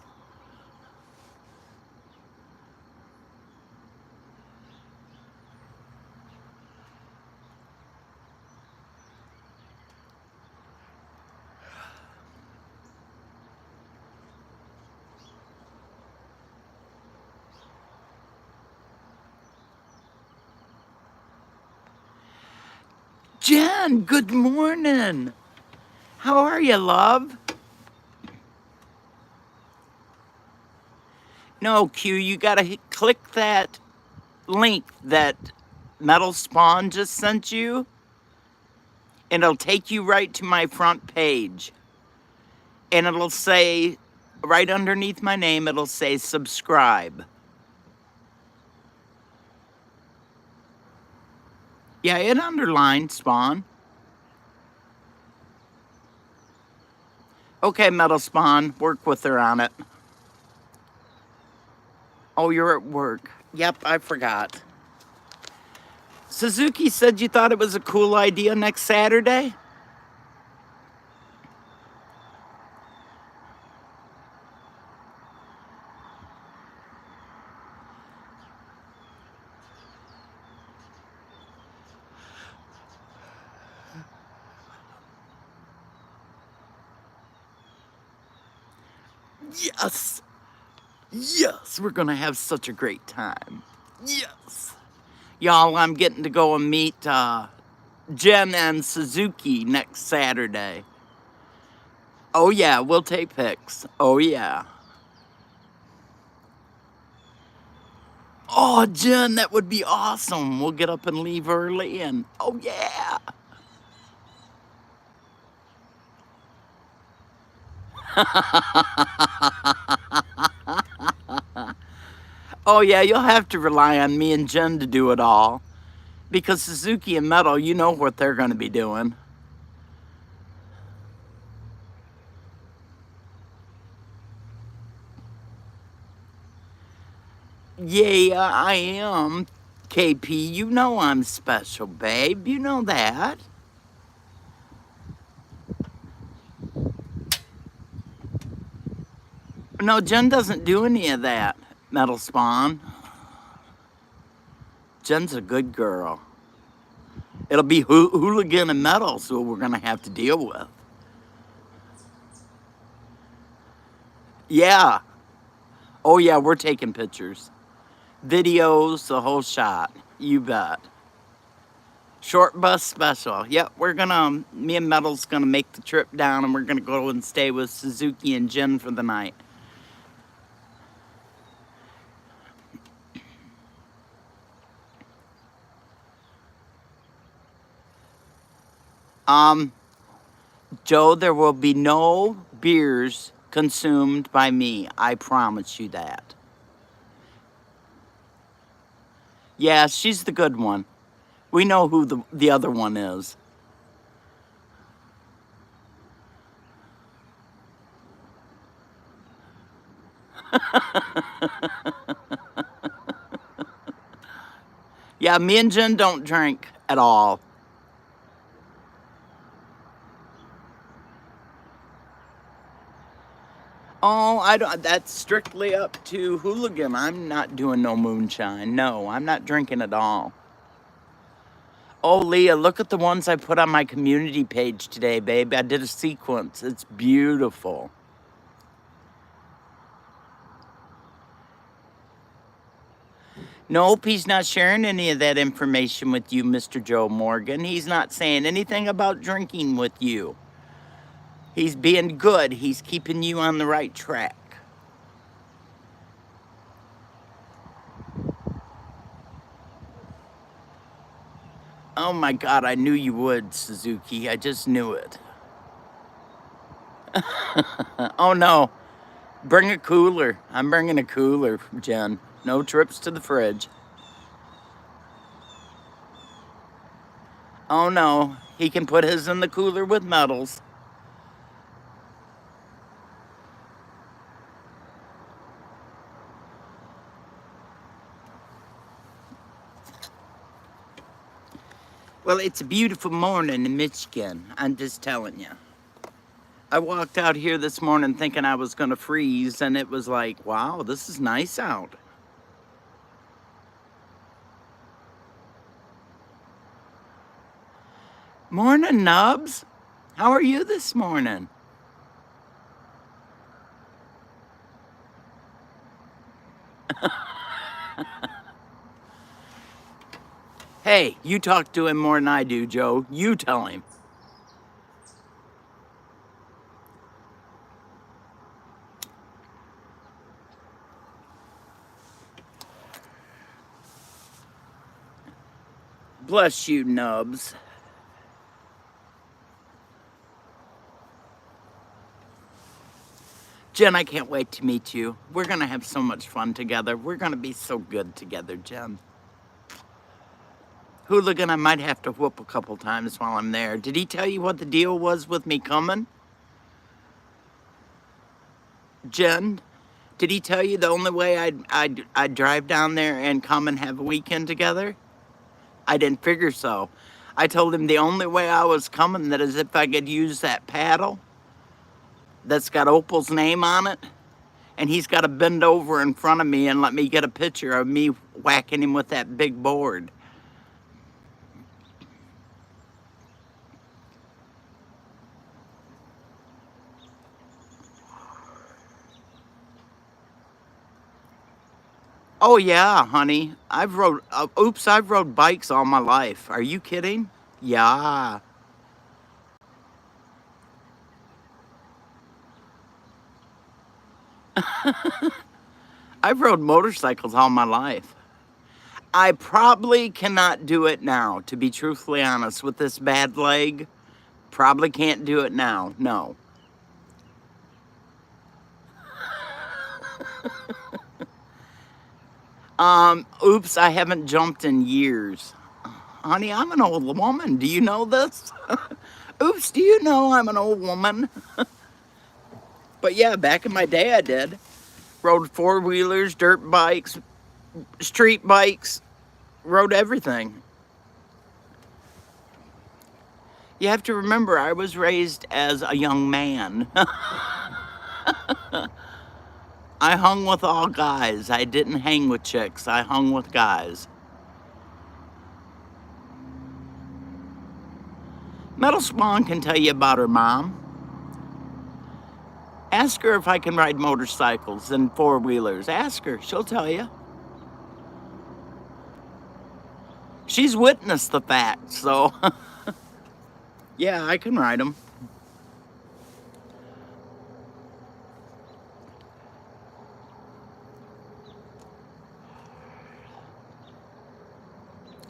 Jen, good morning. How are you, love? No, Q, you gotta click that link that Metal Spawn just sent you, and it'll take you right to my front page. And it'll say, right underneath my name, it'll say subscribe. Yeah, it underlined Spawn. Okay, Metal Spawn, work with her on it. Oh, you're at work. Yep, I forgot. Suzuki said you thought it was a cool idea next Saturday? Yes! Yes, we're gonna have such a great time. Yes! Y'all, I'm getting to go and meet Jen and Suzuki next Saturday. Oh yeah, we'll take pics. Oh yeah. Oh, Jen, that would be awesome. We'll get up and leave early and oh yeah. Oh yeah, you'll have to rely on me and Jen to do it all. Because Suzuki and Metal, you know what they're going to be doing. Yeah, I am. KP, you know I'm special, babe. You know that. No, Jen doesn't do any of that, Metal Spawn. Jen's a good girl. It'll be Hooligan and Metal, so we're going to have to deal with. Yeah. Oh, yeah, we're taking pictures. Videos, the whole shot. You bet. Short bus special. Yep, me and Metal's gonna make the trip down and we're gonna go and stay with Suzuki and Jen for the night. Joe, there will be no beers consumed by me. I promise you that. Yeah, she's the good one. We know who the other one is. Yeah, me and Jen don't drink at all. Oh, I don't. That's strictly up to Hooligan. I'm not doing no moonshine. No, I'm not drinking at all. Oh, Leah, look at the ones I put on my community page today, babe. I did a sequence. It's beautiful. Nope, he's not sharing any of that information with you, Mr. Joe Morgan. He's not saying anything about drinking with you. He's being good. He's keeping you on the right track. Oh my God, I knew you would, Suzuki. I just knew it. Oh no, bring a cooler. I'm bringing a cooler, Jen. No trips to the fridge. Oh no, he can put his in the cooler with metals. Well, it's a beautiful morning in Michigan. I'm just telling you. I walked out here this morning thinking I was going to freeze, and it was like, wow, this is nice out. Morning, Nubs. How are you this morning? Hey, you talk to him more than I do, Joe. You tell him. Bless you, Nubs. Jen, I can't wait to meet you. We're going to have so much fun together. We're going to be so good together, Jen. Hooligan, I might have to whoop a couple times while I'm there. Did he tell you what the deal was with me coming? Jen, did he tell you the only way I'd drive down there and come and have a weekend together? I didn't figure so. I told him the only way I was coming that is if I could use that paddle that's got Opal's name on it, and he's got to bend over in front of me and let me get a picture of me whacking him with that big board. Oh yeah, honey. I've rode bikes all my life. Are you kidding? Yeah. I've rode motorcycles all my life. I probably cannot do it now, to be truthfully honest, with this bad leg. Probably can't do it now, no. Oops, I haven't jumped in years. Honey, I'm an old woman. Do you know this? Oops, do you know I'm an old woman? But yeah, back in my day I did. Rode four-wheelers, dirt bikes, street bikes, rode everything. You have to remember, I was raised as a young man. I hung with all guys. I didn't hang with chicks. I hung with guys. Metal Spawn can tell you about her mom. Ask her if I can ride motorcycles and four-wheelers. Ask her. She'll tell you. She's witnessed the fact, so yeah, I can ride them.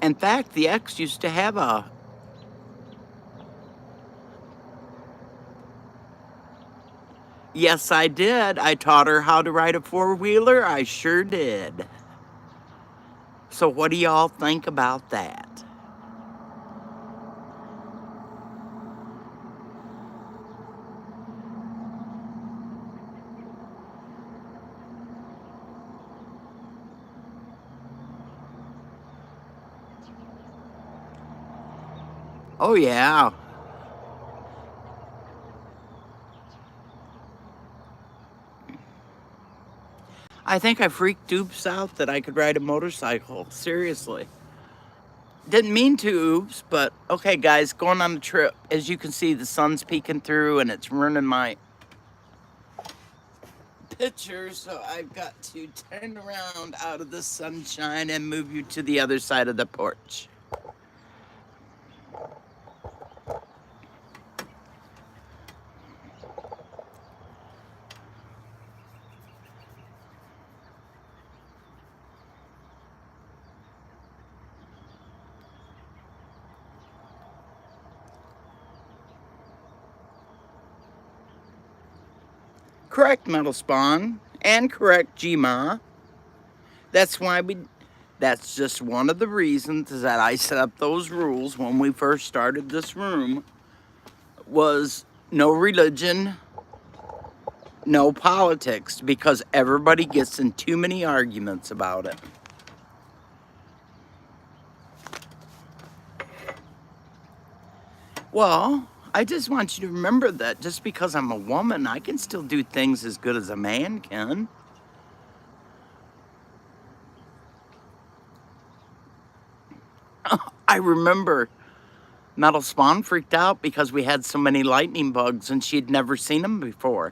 In fact, the ex used to have a... Yes, I did. I taught her how to ride a four-wheeler. I sure did. So what do y'all think about that? Oh, yeah. I think I freaked Oops out that I could ride a motorcycle. Seriously. Didn't mean to, oops, but okay, guys, going on a trip. As you can see, the sun's peeking through and it's ruining my picture, so I've got to turn around out of the sunshine and move you to the other side of the porch. Correct, Metal Spawn, and correct, Gma. That's just one of the reasons that I set up those rules when we first started this room, was no religion, no politics, because everybody gets in too many arguments about it. Well, I just want you to remember that just because I'm a woman, I can still do things as good as a man can. I remember Metal Spawn freaked out because we had so many lightning bugs and she'd never seen them before.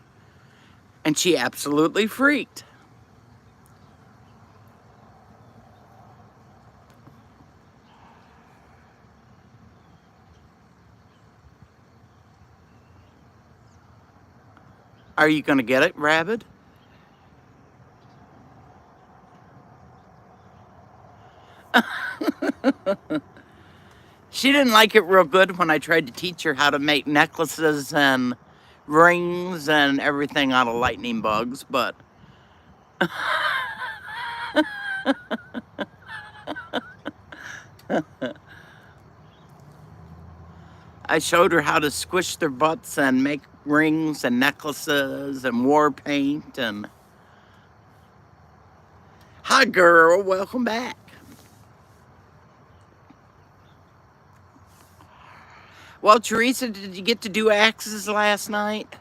And she absolutely freaked. Are you going to get it, Rabbit? She didn't like it real good when I tried to teach her how to make necklaces and rings and everything out of lightning bugs, but I showed her how to squish their butts and make rings and necklaces and war paint and... Hi, girl. Welcome back. Well, Teresa, did you get to do axes last night?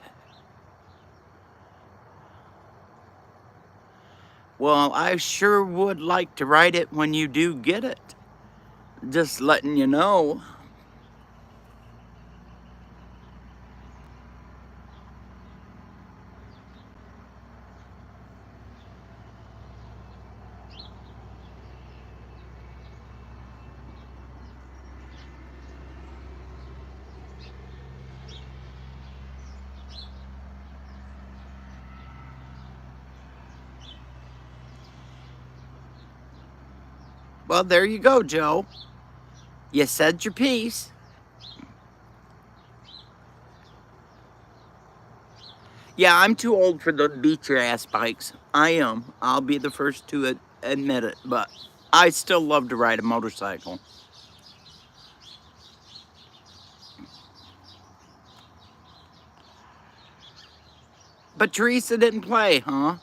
Well, I sure would like to write it when you do get it. Just letting you know. Well, there you go, Joe. You said your piece. Yeah, I'm too old for the beat your ass bikes. I am. I'll be the first to admit it, but I still love to ride a motorcycle. But Teresa didn't play, huh?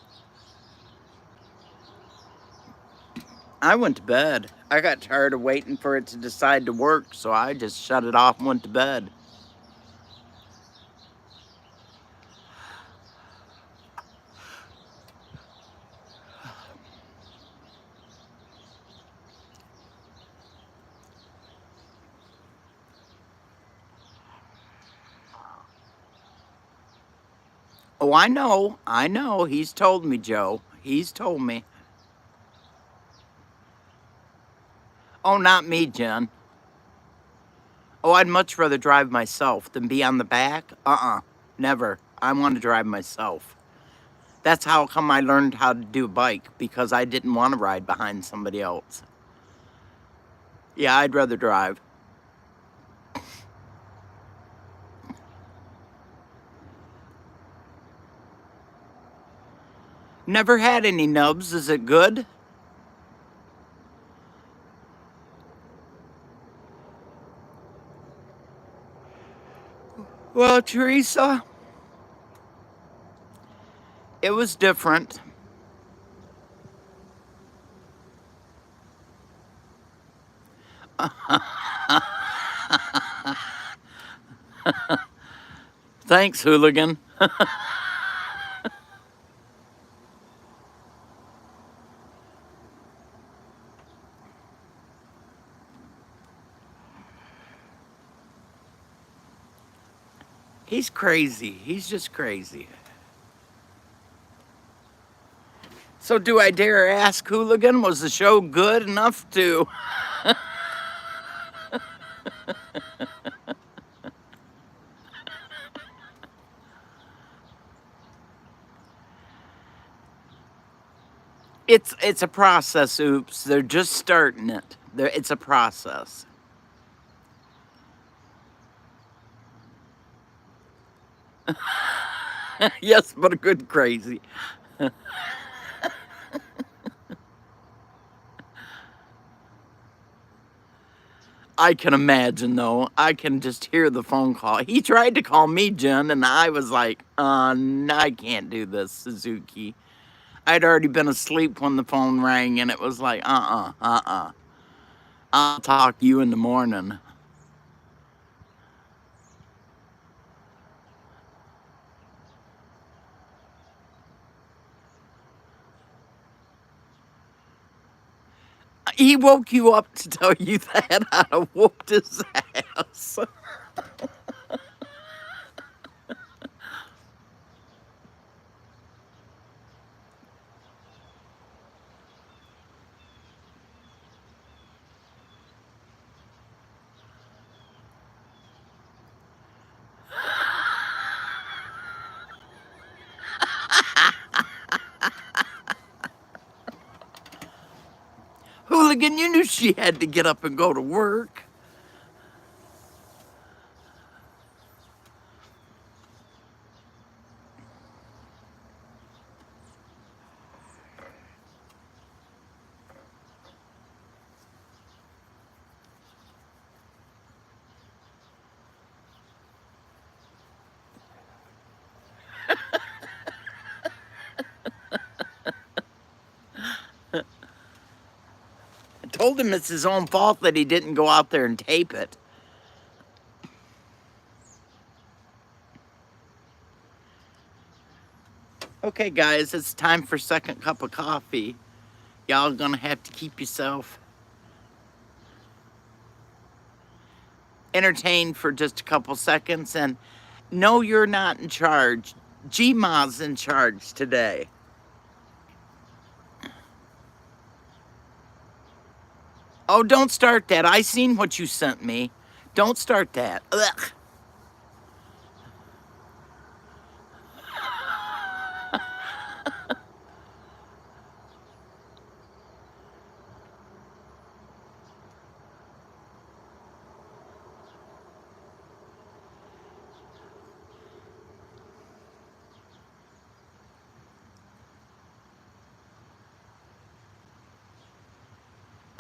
I went to bed. I got tired of waiting for it to decide to work, so I just shut it off and went to bed. Oh, I know. I know. He's told me, Joe. He's told me. Oh, not me, Jen. Oh, I'd much rather drive myself than be on the back. Never. I want to drive myself. That's how come I learned how to do a bike, because I didn't want to ride behind somebody else. Yeah, I'd rather drive. Never had any nubs. Is it good? Well, Teresa, it was different. Thanks, hooligan. He's crazy. He's just crazy. So do I dare ask, Hooligan, was the show good enough to... It's a process, Oops. They're just starting it. It's a process. Yes, but a good crazy. I can imagine, though. I can just hear the phone call. He tried to call me, Jen, and I was like, no, I can't do this, Suzuki. I'd already been asleep when the phone rang, and it was like, I'll talk to you in the morning. He woke you up to tell you that I'd have whooped his ass. Hooligan, you knew she had to get up and go to work. I told him it's his own fault that he didn't go out there and tape it. Okay, guys, it's time for second cup of coffee. Y'all gonna have to keep yourself entertained for just a couple seconds, and no, you're not in charge. G-Ma's in charge today. Oh, don't start that. I seen what you sent me. Don't start that. Ugh.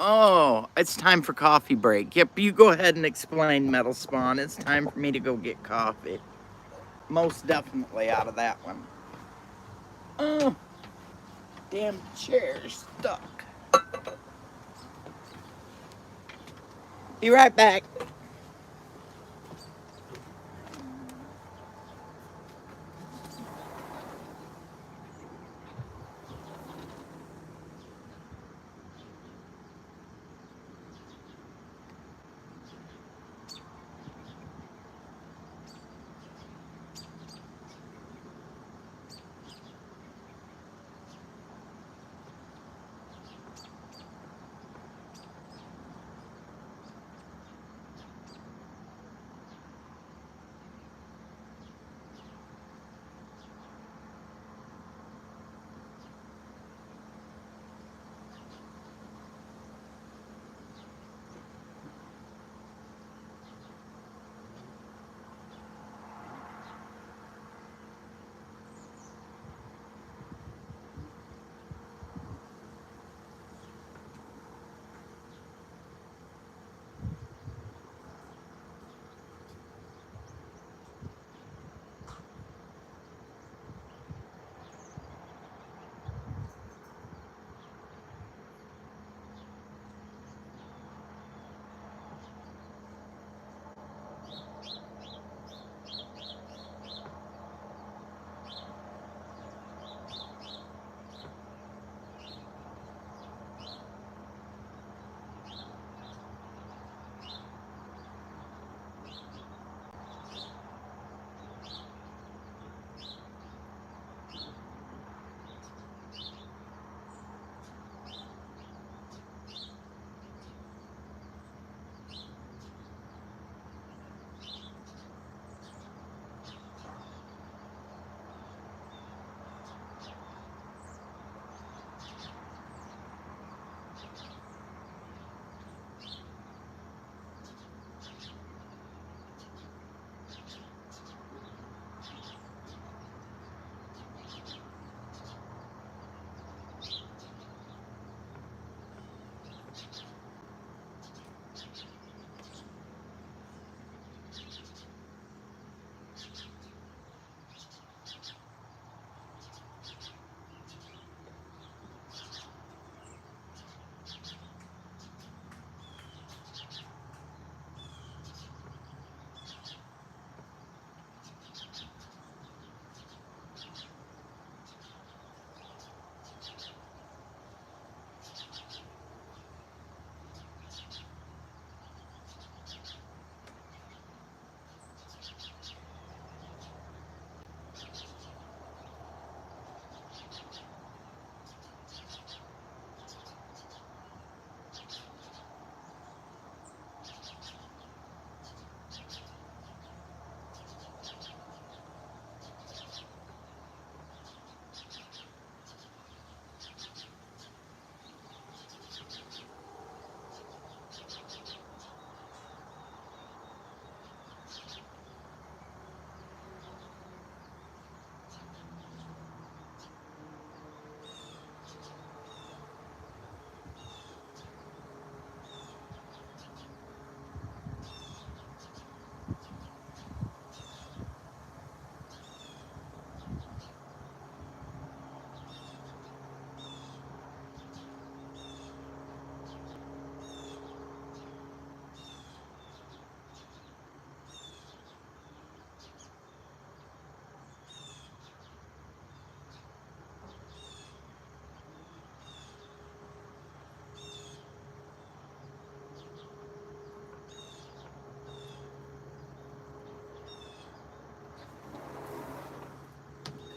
Oh, it's time for coffee break. Yep, you go ahead and explain, Metal Spawn. It's time for me to go get coffee. Most definitely out of that one. Oh, damn chair's stuck. Be right back.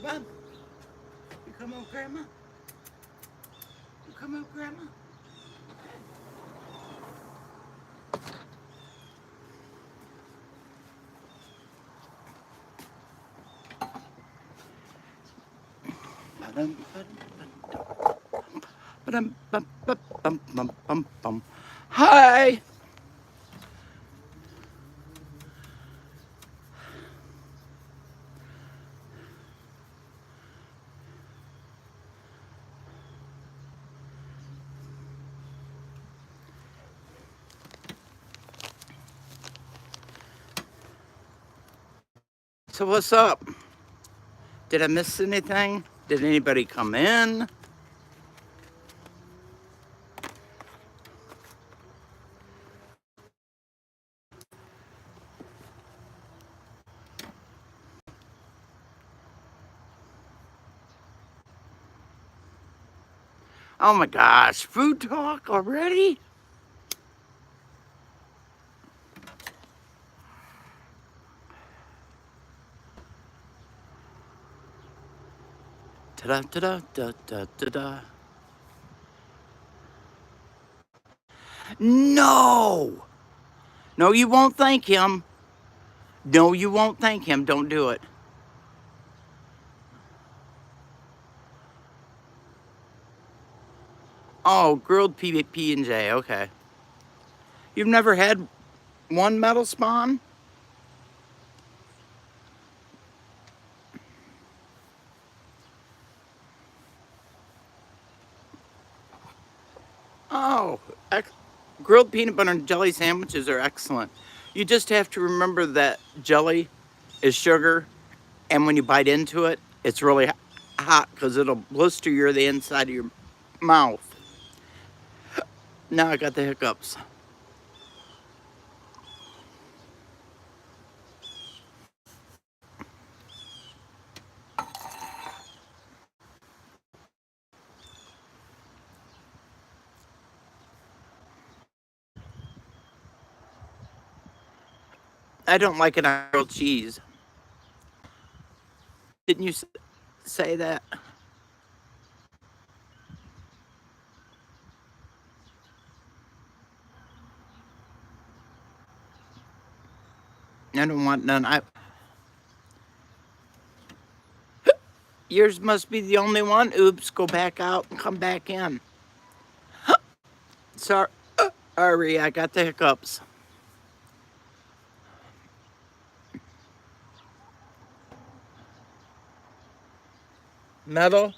Come on. You come on, Grandma. You come on, Grandma. Hi. So what's up? Did I miss anything? Did anybody come in? Oh my gosh, food talk already? Ta-da, ta-da, da, da, da, da. No! No, you won't thank him. No, you won't thank him. Don't do it. Oh, grilled P&J. Okay. You've never had one metal spawn? Oh, grilled peanut butter and jelly sandwiches are excellent. You just have to remember that jelly is sugar, and when you bite into it, it's really hot because it'll blister the inside of your mouth. Now I got the hiccups. I don't like it on grilled cheese. Didn't you say that? I don't want none. Yours must be the only one. Oops, go back out and come back in. Sorry, I got the hiccups. Metal?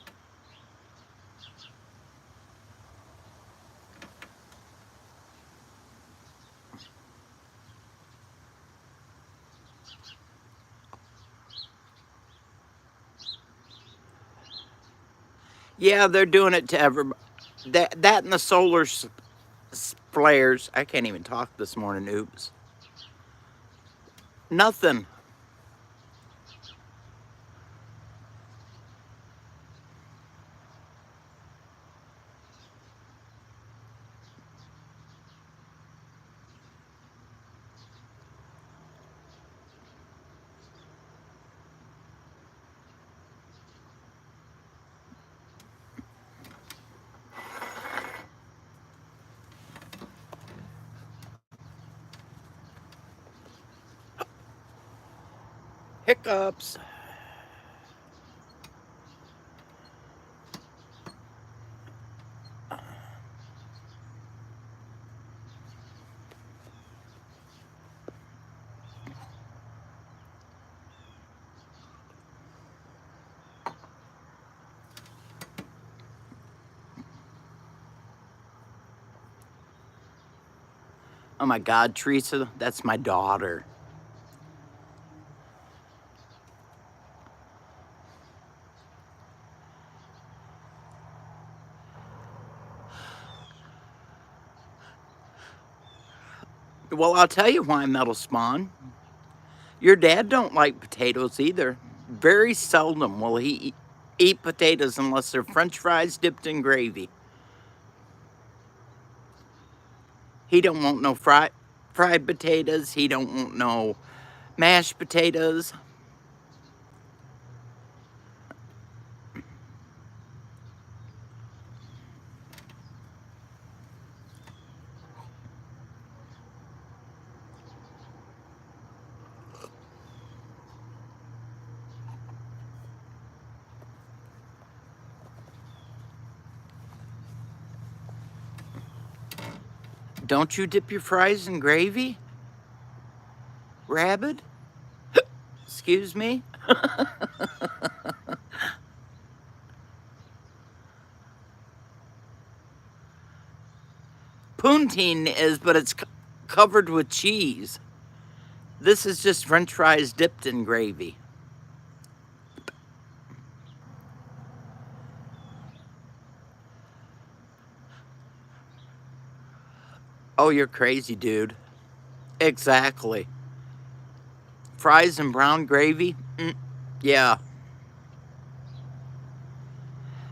Yeah, they're doing it to everybody. That and the solar flares. I can't even talk this morning. Oops. Nothing. Hiccups. Oh my God, Teresa, that's my daughter. Well, I'll tell you why, Metal Spawn. Your dad don't like potatoes either. Very seldom will he eat potatoes unless they're French fries dipped in gravy. He don't want no fried potatoes. He don't want no mashed potatoes. Don't you dip your fries in gravy? Rabbit? Excuse me? Poutine is, but it's covered with cheese. This is just French fries dipped in gravy. Oh, you're crazy, dude. Exactly. Fries and brown gravy? Yeah.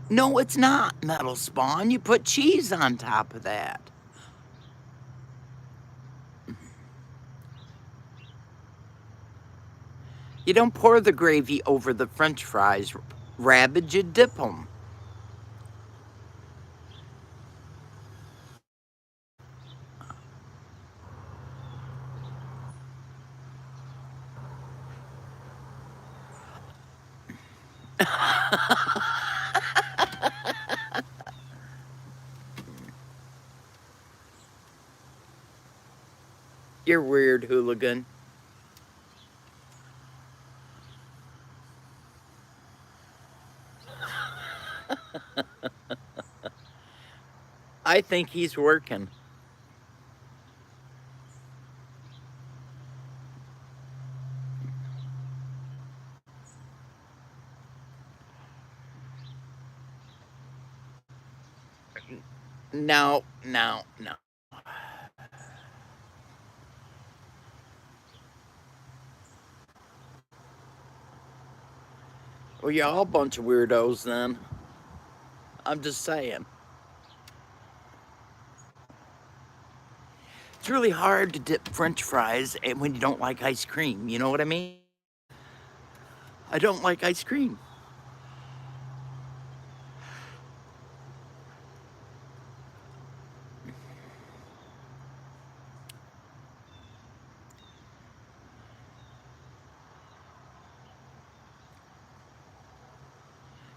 No, it's not, Metal Spawn. You put cheese on top of that. You don't pour the gravy over the French fries, Rabbit. You dip them. You're weird, hooligan. I think he's working. No, no, no. Well, you're all a bunch of weirdos then. I'm just saying. It's really hard to dip French fries when you don't like ice cream. You know what I mean? I don't like ice cream.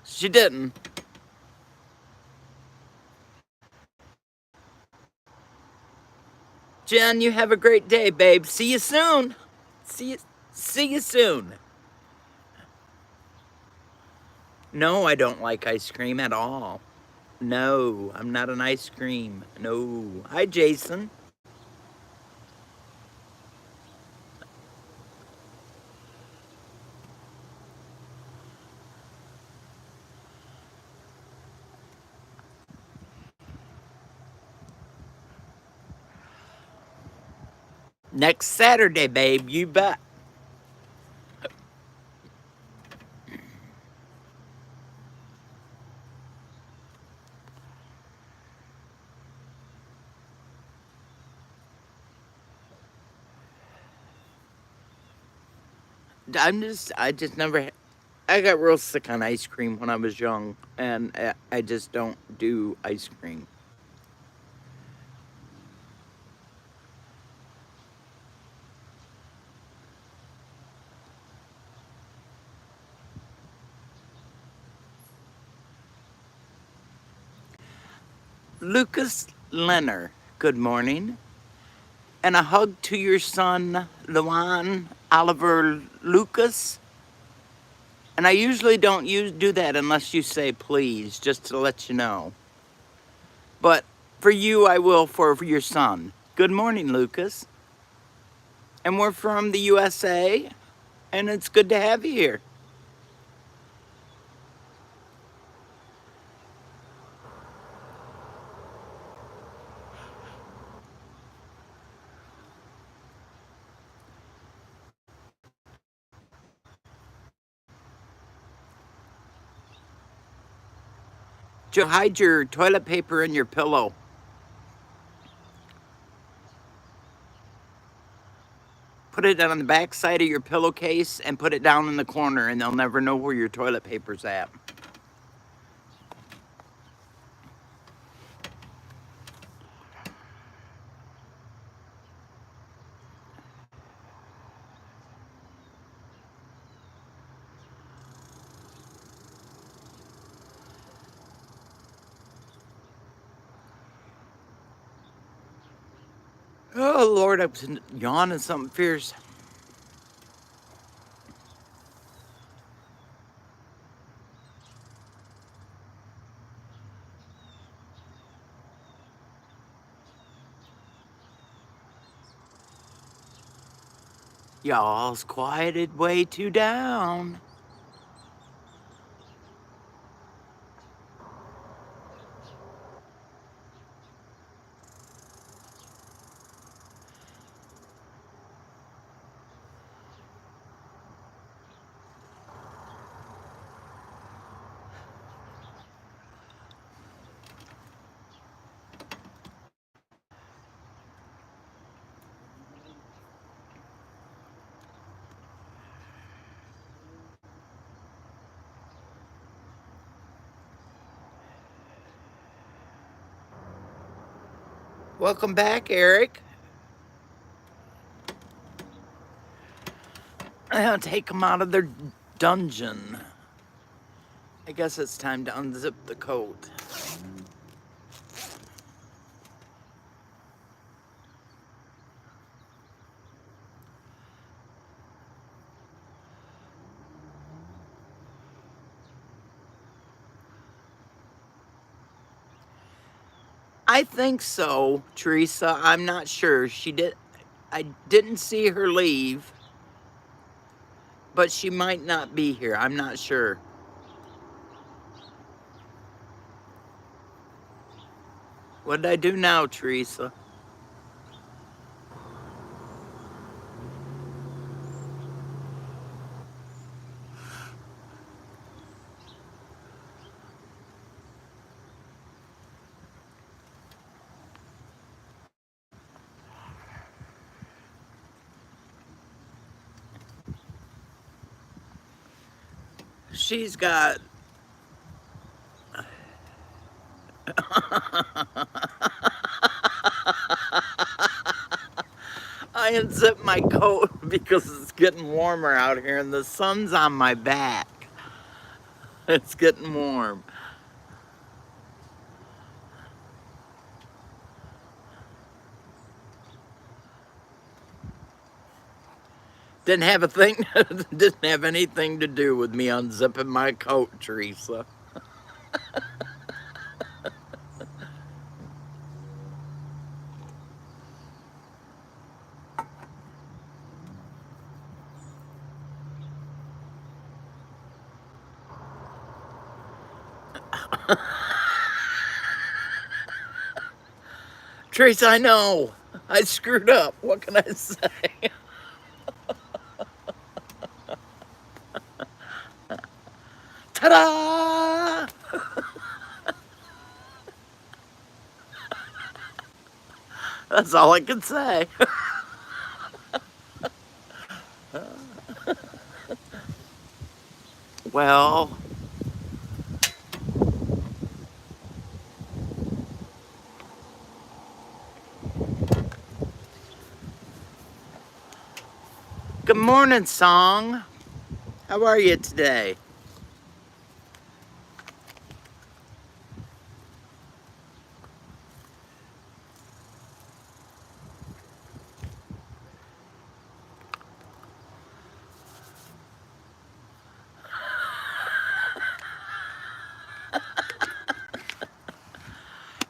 She didn't. Jen, you have a great day, babe. See you soon. See you soon. No, I don't like ice cream at all. No, I'm not an ice cream. No. Hi, Jason. Next Saturday, babe, you bet. I just never, I got real sick on ice cream when I was young, and I just don't do ice cream. Lucas Leonard, good morning. And a hug to your son, Luan Oliver Lucas. And I usually don't do that unless you say please, just to let you know. But for you, I will for your son. Good morning, Lucas. And we're from the USA, and it's good to have you here. Joe, hide your toilet paper in your pillow. Put it on the back side of your pillowcase and put it down in the corner, and they'll never know where your toilet paper's at. Oh, Lord, I was yawning something fierce. Y'all's quieted way too down. Welcome back, Eric. I'll take them out of their dungeon. I guess it's time to unzip the coat. I think so, Teresa. I'm not sure. I didn't see her leave, but she might not be here. I'm not sure. What did I do now, Teresa? She's got... I unzipped my coat because it's getting warmer out here and the sun's on my back. It's getting warm. Didn't have anything to do with me unzipping my coat, Teresa. Teresa, I know. I screwed up. What can I say? Ta-da! That's all I can say. Well, good morning, Song. How are you today?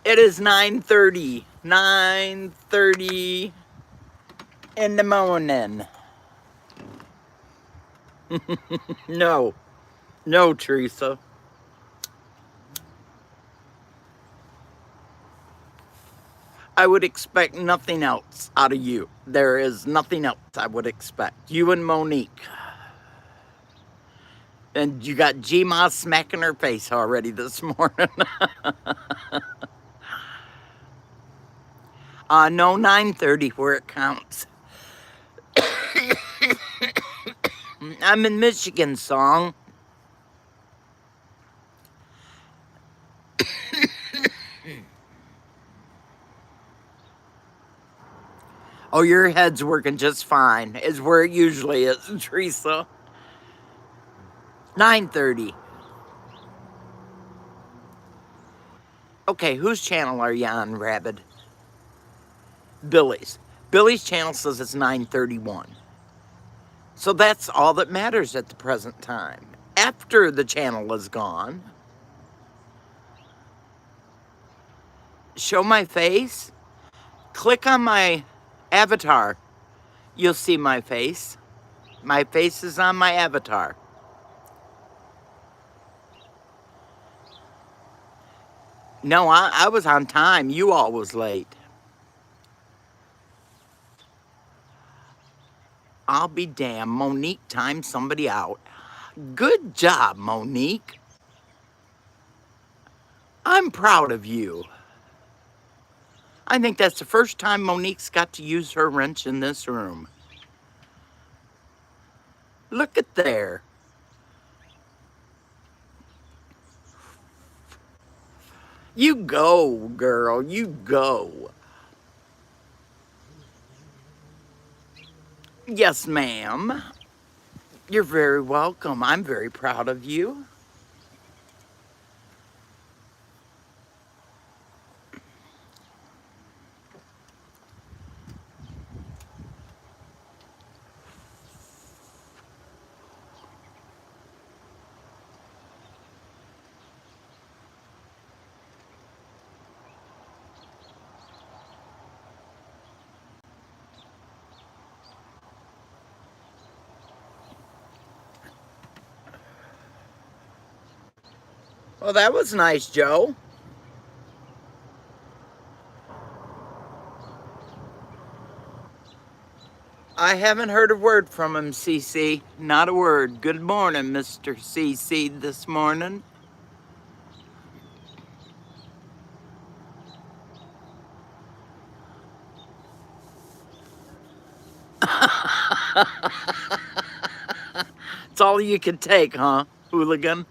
It is 9:30. 9:30 in the morning. No. No, Teresa. I would expect nothing else out of you. There is nothing else I would expect. You and Monique. And you got G-Ma smacking her face already this morning. No, 9:30 where it counts. I'm in Michigan, Song. Oh, your head's working just fine. Is where it usually is, Teresa. 9:30. Okay, whose channel are you on, Rabid? Billy's. Billy's channel says it's 9:31. So that's all that matters at the present time. After the channel is gone, show my face, click on my avatar. You'll see my face. My face is on my avatar. No, I was on time. You all was late. I'll be damned. Monique timed somebody out. Good job, Monique. I'm proud of you. I think that's the first time Monique's got to use her wrench in this room. Look at there. You go, girl. You go. Yes, ma'am. You're very welcome. I'm very proud of you. Well, that was nice, Joe. I haven't heard a word from him, CC. Not a word. Good morning, Mr. CC, this morning. It's all you can take, huh, hooligan?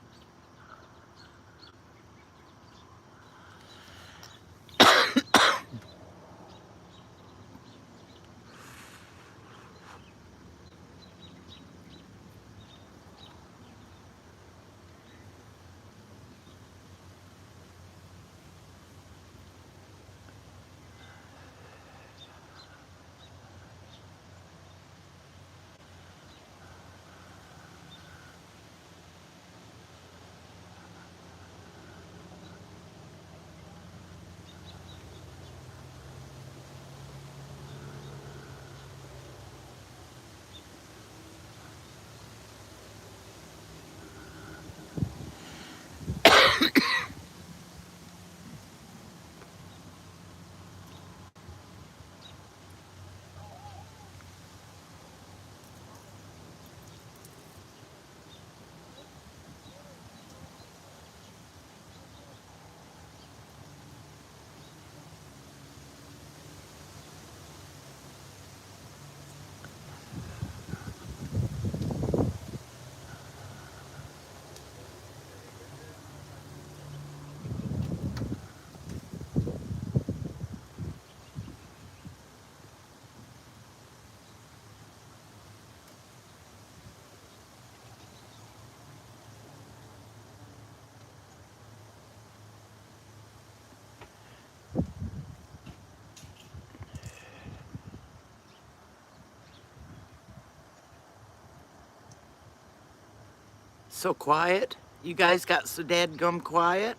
So quiet? You guys got so dadgum quiet?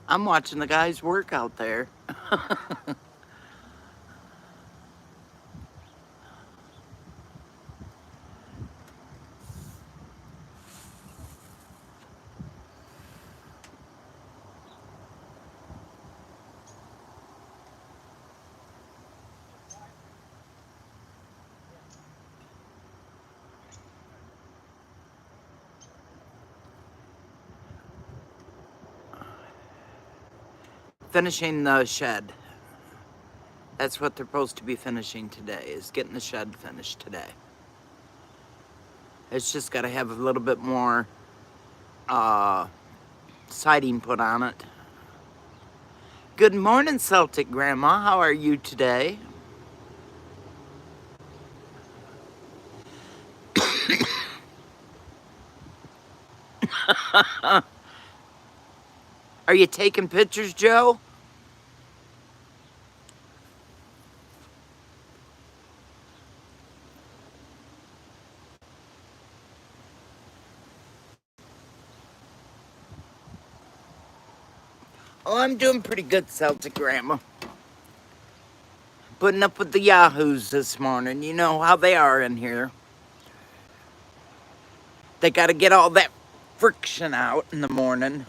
I'm watching the guys work out there. Finishing the shed. That's what they're supposed to be finishing today, is getting the shed finished today. It's just got to have a little bit more siding put on it. Good morning, Celtic Grandma. How are you today? Are you taking pictures, Joe? Oh, I'm doing pretty good, Celtic Grandma. Putting up with the yahoos this morning. You know how they are in here. They got to get all that friction out in the morning.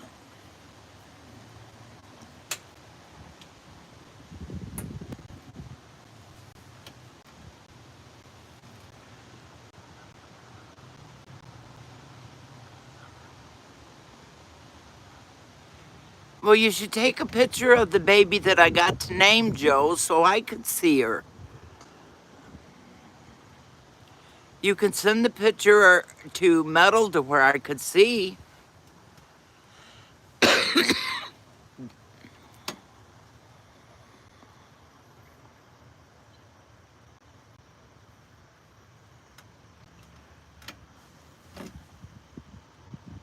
Well, you should take a picture of the baby that I got to name Joe so I could see her. You can send the picture to Metal to where I could see.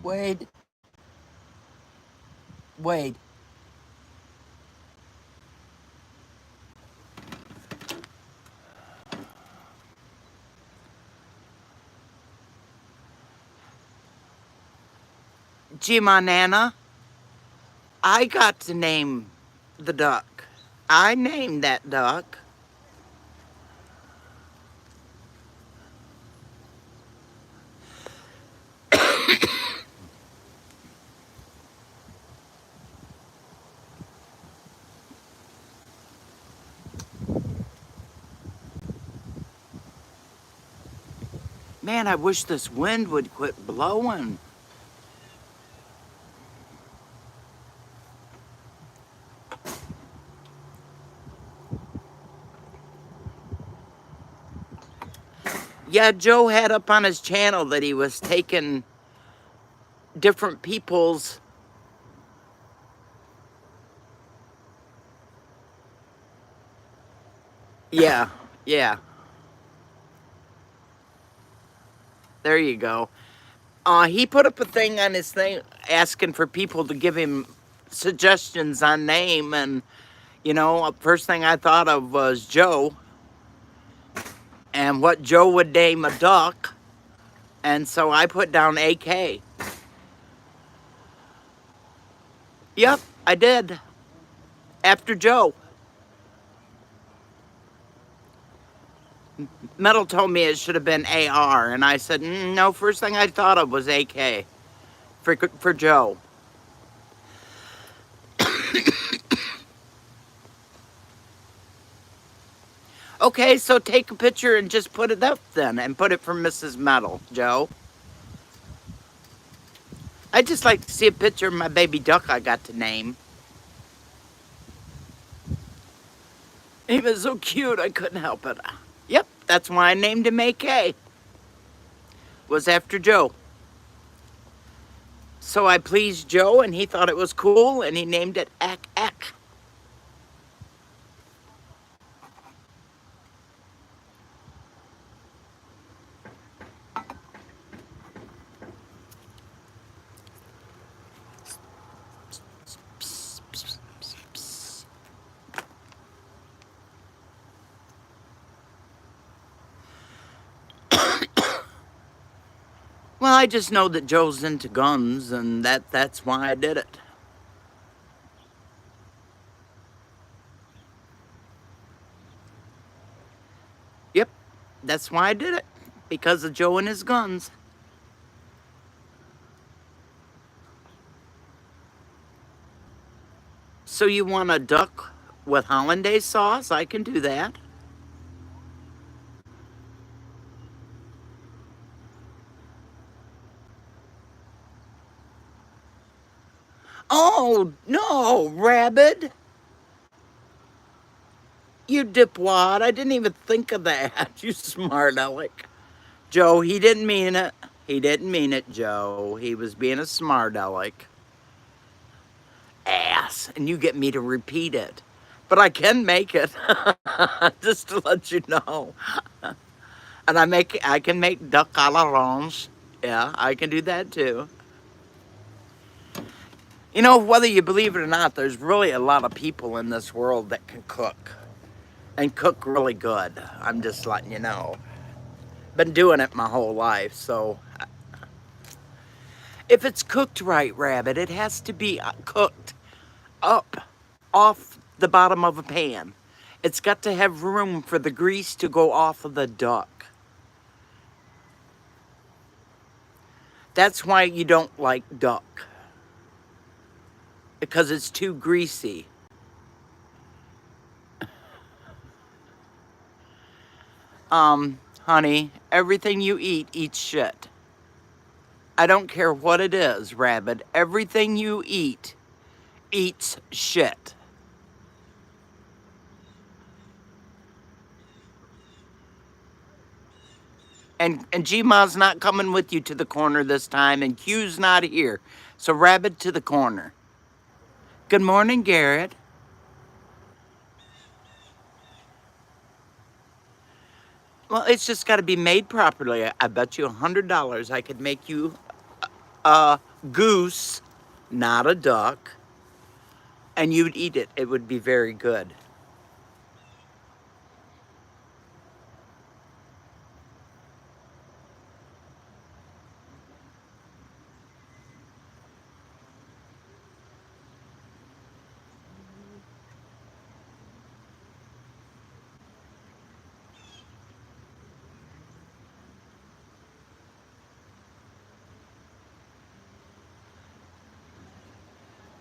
Wade. Wade. Gee, my Nana, I got to name the duck. I named that duck. Man, I wish this wind would quit blowing. Yeah, Joe had up on his channel that he was taking different people's... Yeah, yeah. There you go. He put up a thing on his thing asking for people to give him suggestions on name, and you know, first thing I thought of was Joe and what Joe would name a duck, and so I put down AK. Yep, I did. After Joe. Metal told me it should have been AR, and I said, no, first thing I thought of was AK for Joe. Okay, so take a picture and just put it up then, and put it for Mrs.Metal, Joe. I'd just like to see a picture of my baby duck I got to name. He was so cute, I couldn't help it. Yep, that's why I named him AK. Was after Joe. So I pleased Joe, and he thought it was cool, and he named it Ack Ack. Well, I just know that Joe's into guns, and that's why I did it. Yep, that's why I did it. Because of Joe and his guns. So you want a duck with hollandaise sauce? I can do that. Oh, no, rabbit. You dipwad. I didn't even think of that. You smart aleck. Joe, he didn't mean it. He didn't mean it, Joe. He was being a smart aleck. Ass. And you get me to repeat it. But I can make it. Just to let you know. And I can make duck à l'orange. Yeah, I can do that too. You know, whether you believe it or not, there's really a lot of people in this world that can cook. And cook really good. I'm just letting you know. Been doing it my whole life, so... If it's cooked right, Rabbit, it has to be cooked up off the bottom of a pan. It's got to have room for the grease to go off of the duck. That's why you don't like duck, because it's too greasy. Honey, everything you eat eats shit. I don't care what it is, Rabbit. Everything you eat eats shit. And G-Ma's not coming with you to the corner this time, and Q's not here. So Rabbit to the corner. Good morning, Garrett. Well, it's just got to be made properly. I bet you $100 I could make you a goose, not a duck, and you'd eat it. It would be very good.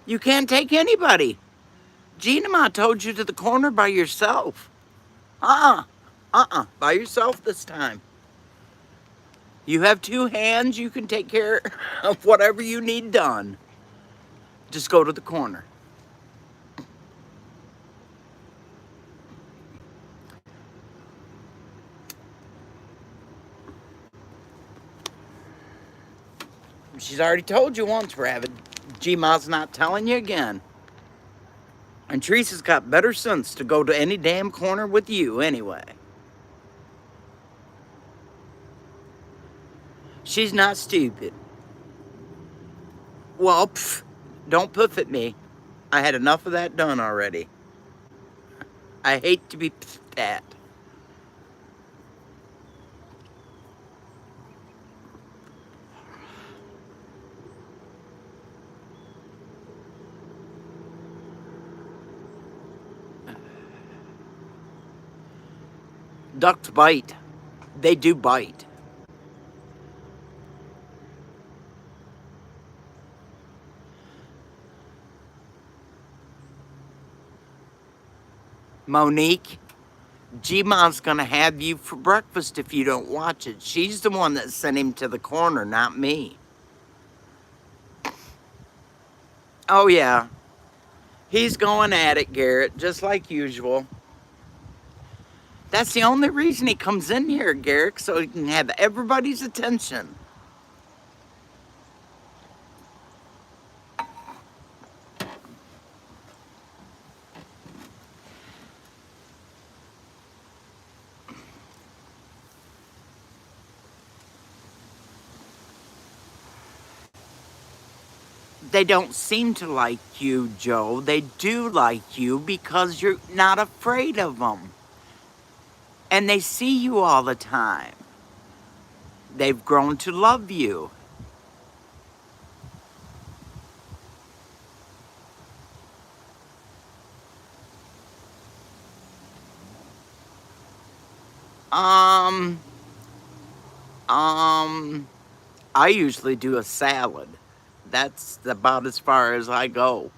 You can't take anybody. Gina told you to the corner by yourself. By yourself this time. You have 2 hands. You can take care of whatever you need done. Just go to the corner. She's already told you once, Rabbit. G-Ma's not telling you again. And Teresa's got better sense to go to any damn corner with you anyway. She's not stupid. Well, don't puff at me. I had enough of that done already. I hate to be puffed at. Ducks bite. They do bite. Monique, G-Mom's gonna have you for breakfast if you don't watch it. She's the one that sent him to the corner, not me. Oh yeah, he's going at it, Garrett, just like usual. That's the only reason he comes in here, Garrett, so he can have everybody's attention. They don't seem to like you, Joe. They do like you because you're not afraid of them. And they see you all the time. They've grown to love you. I usually do a salad. That's about as far as I go.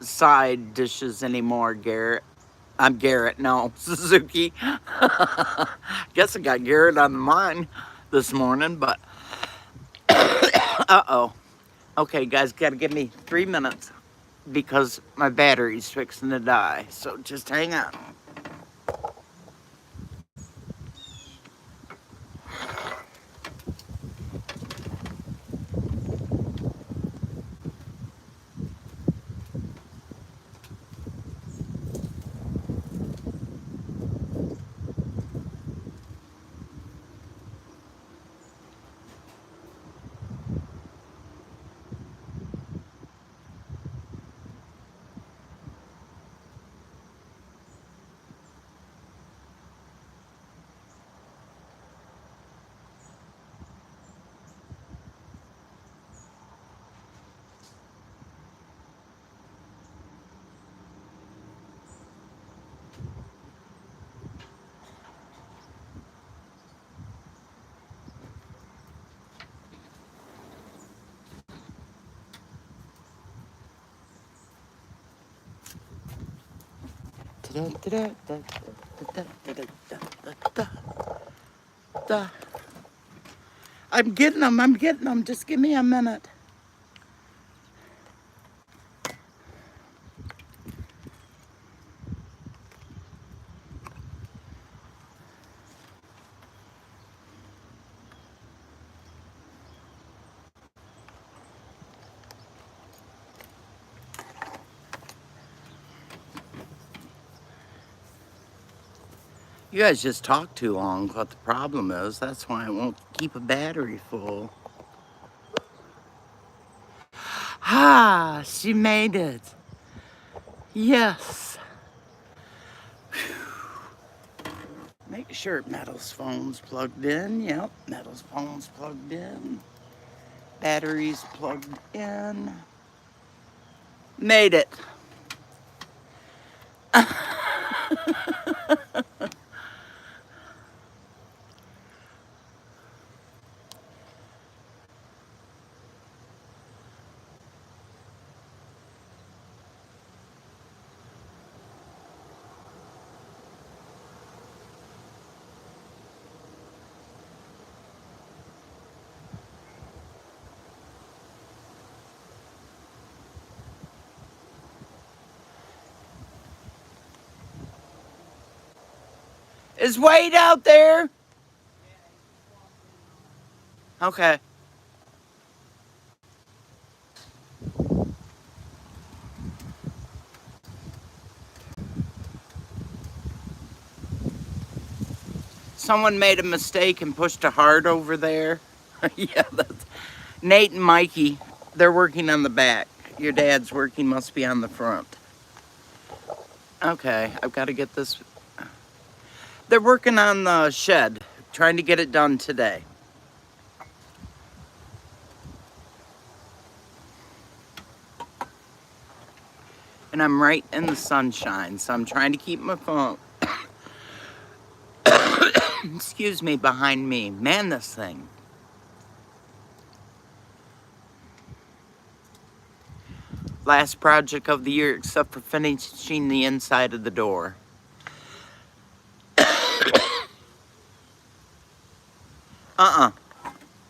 Side dishes anymore, Garrett. I'm Garrett, no, Suzuki. Guess I got Garrett on the mind this morning, but uh-oh. Okay, guys, gotta give me 3 minutes because my battery's fixing to die. So just hang on. I'm getting them. I'm getting them. Just give me a minute. You guys just talk too long. What the problem is, that's why I won't keep a battery full. Ah, she made it. Yes. Make sure Metal's phone's plugged in. Yep, Metal's phone's plugged in. Batteries plugged in. Made it. Is Wade out there? Okay. Someone made a mistake and pushed a heart over there. Yeah, that's Nate and Mikey. They're working on the back. Your dad's working must be on the front. Okay, I've got to get this. They're working on the shed, trying to get it done today. And I'm right in the sunshine, so I'm trying to keep my phone, excuse me, behind me. Man, this thing. Last project of the year, except for finishing the inside of the door.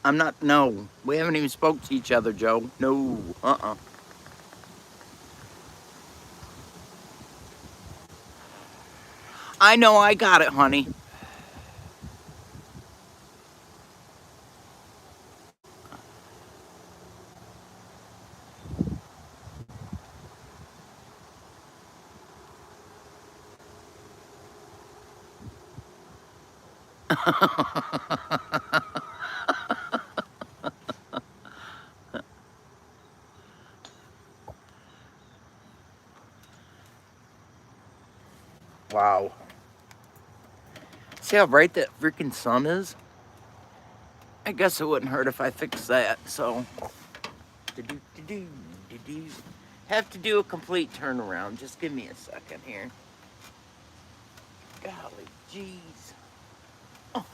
I'm not, no. We haven't even spoke to each other, Joe. No, I know I got it, honey. Wow. See how bright that freaking sun is? I guess it wouldn't hurt if I fixed that, so. Have to do a complete turnaround. Just give me a second here. Golly, jeez. Oh.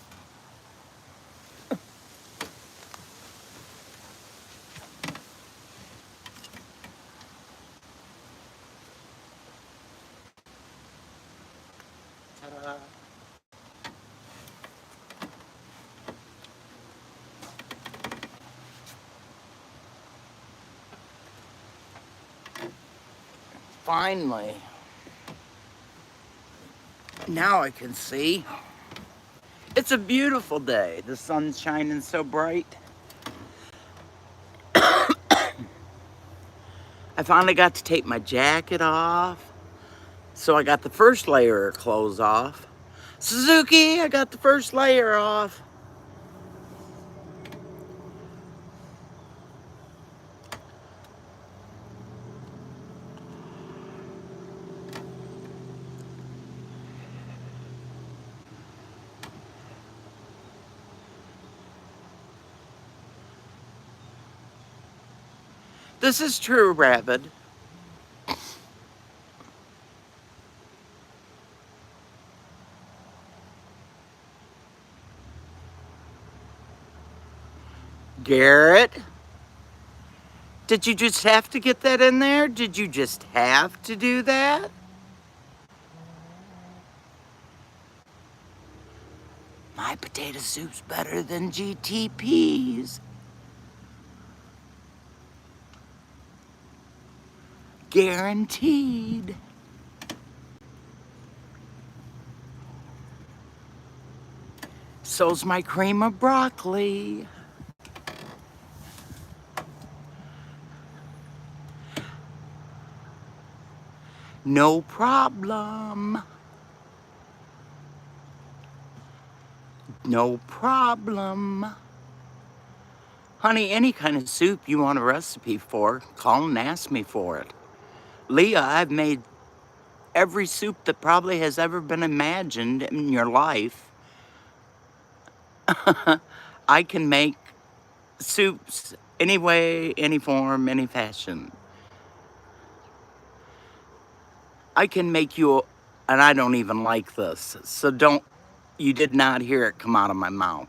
Ta-da. Finally. Now I can see. It's a beautiful day. The sun's shining so bright. I finally got to take my jacket off. So I got the first layer of clothes off. Suzuki, I got the first layer off. This is true, Rabbit. Garrett, did you just have to get that in there? Did you just have to do that? My potato soup's better than GTP's. Guaranteed. So's my cream of broccoli. No problem. No problem. Honey, any kind of soup you want a recipe for, call and ask me for it. Leah, I've made every soup that probably has ever been imagined in your life. I can make soups any way, any form, any fashion. I can make you, and I don't even like this, so you did not hear it come out of my mouth.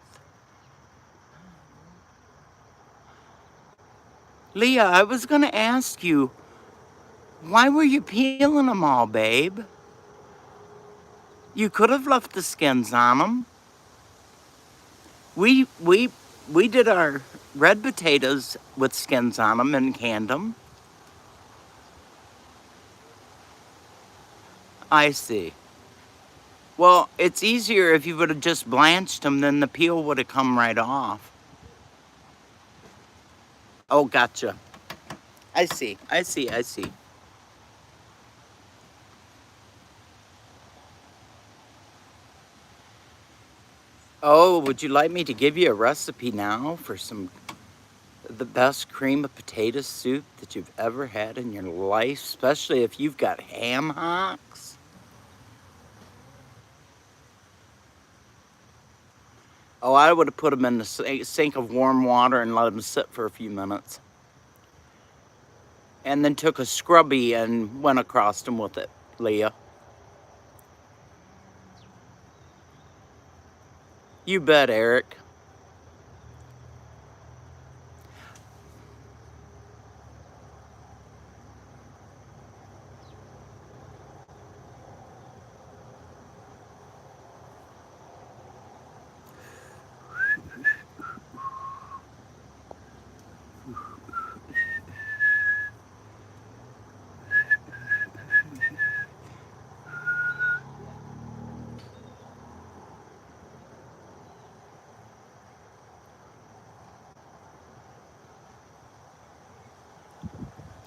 Leah, I was gonna ask you, why were you peeling them all, babe? You could have left the skins on them. We did our red potatoes with skins on them and canned them. I see. Well, it's easier if you would have just blanched them, then the peel would have come right off. Oh, gotcha. I see. Oh, would you like me to give you a recipe now for the best cream of potato soup that you've ever had in your life, especially if you've got ham hocks? Oh, I would have put them in the sink of warm water and let them sit for a few minutes. And then took a scrubby and went across them with it, Leah. You bet, Eric.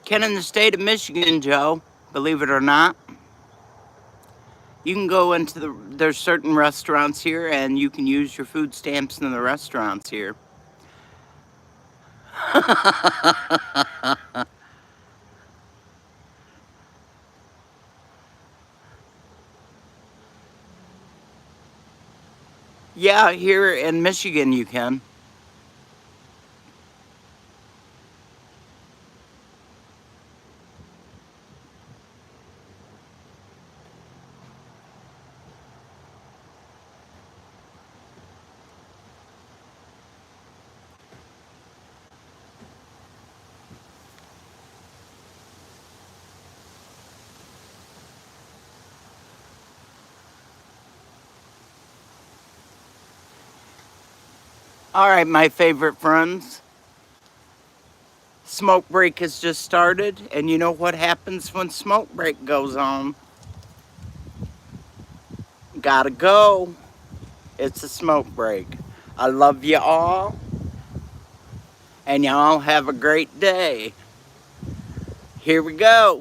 Ken, in the state of Michigan, Joe, believe it or not, you can go into there's certain restaurants here and you can use your food stamps in the restaurants here. Yeah, here in Michigan you can. All right, my favorite friends. Smoke break has just started, and you know what happens when smoke break goes on? Gotta go. It's a smoke break. I love you all, and y'all have a great day. Here we go.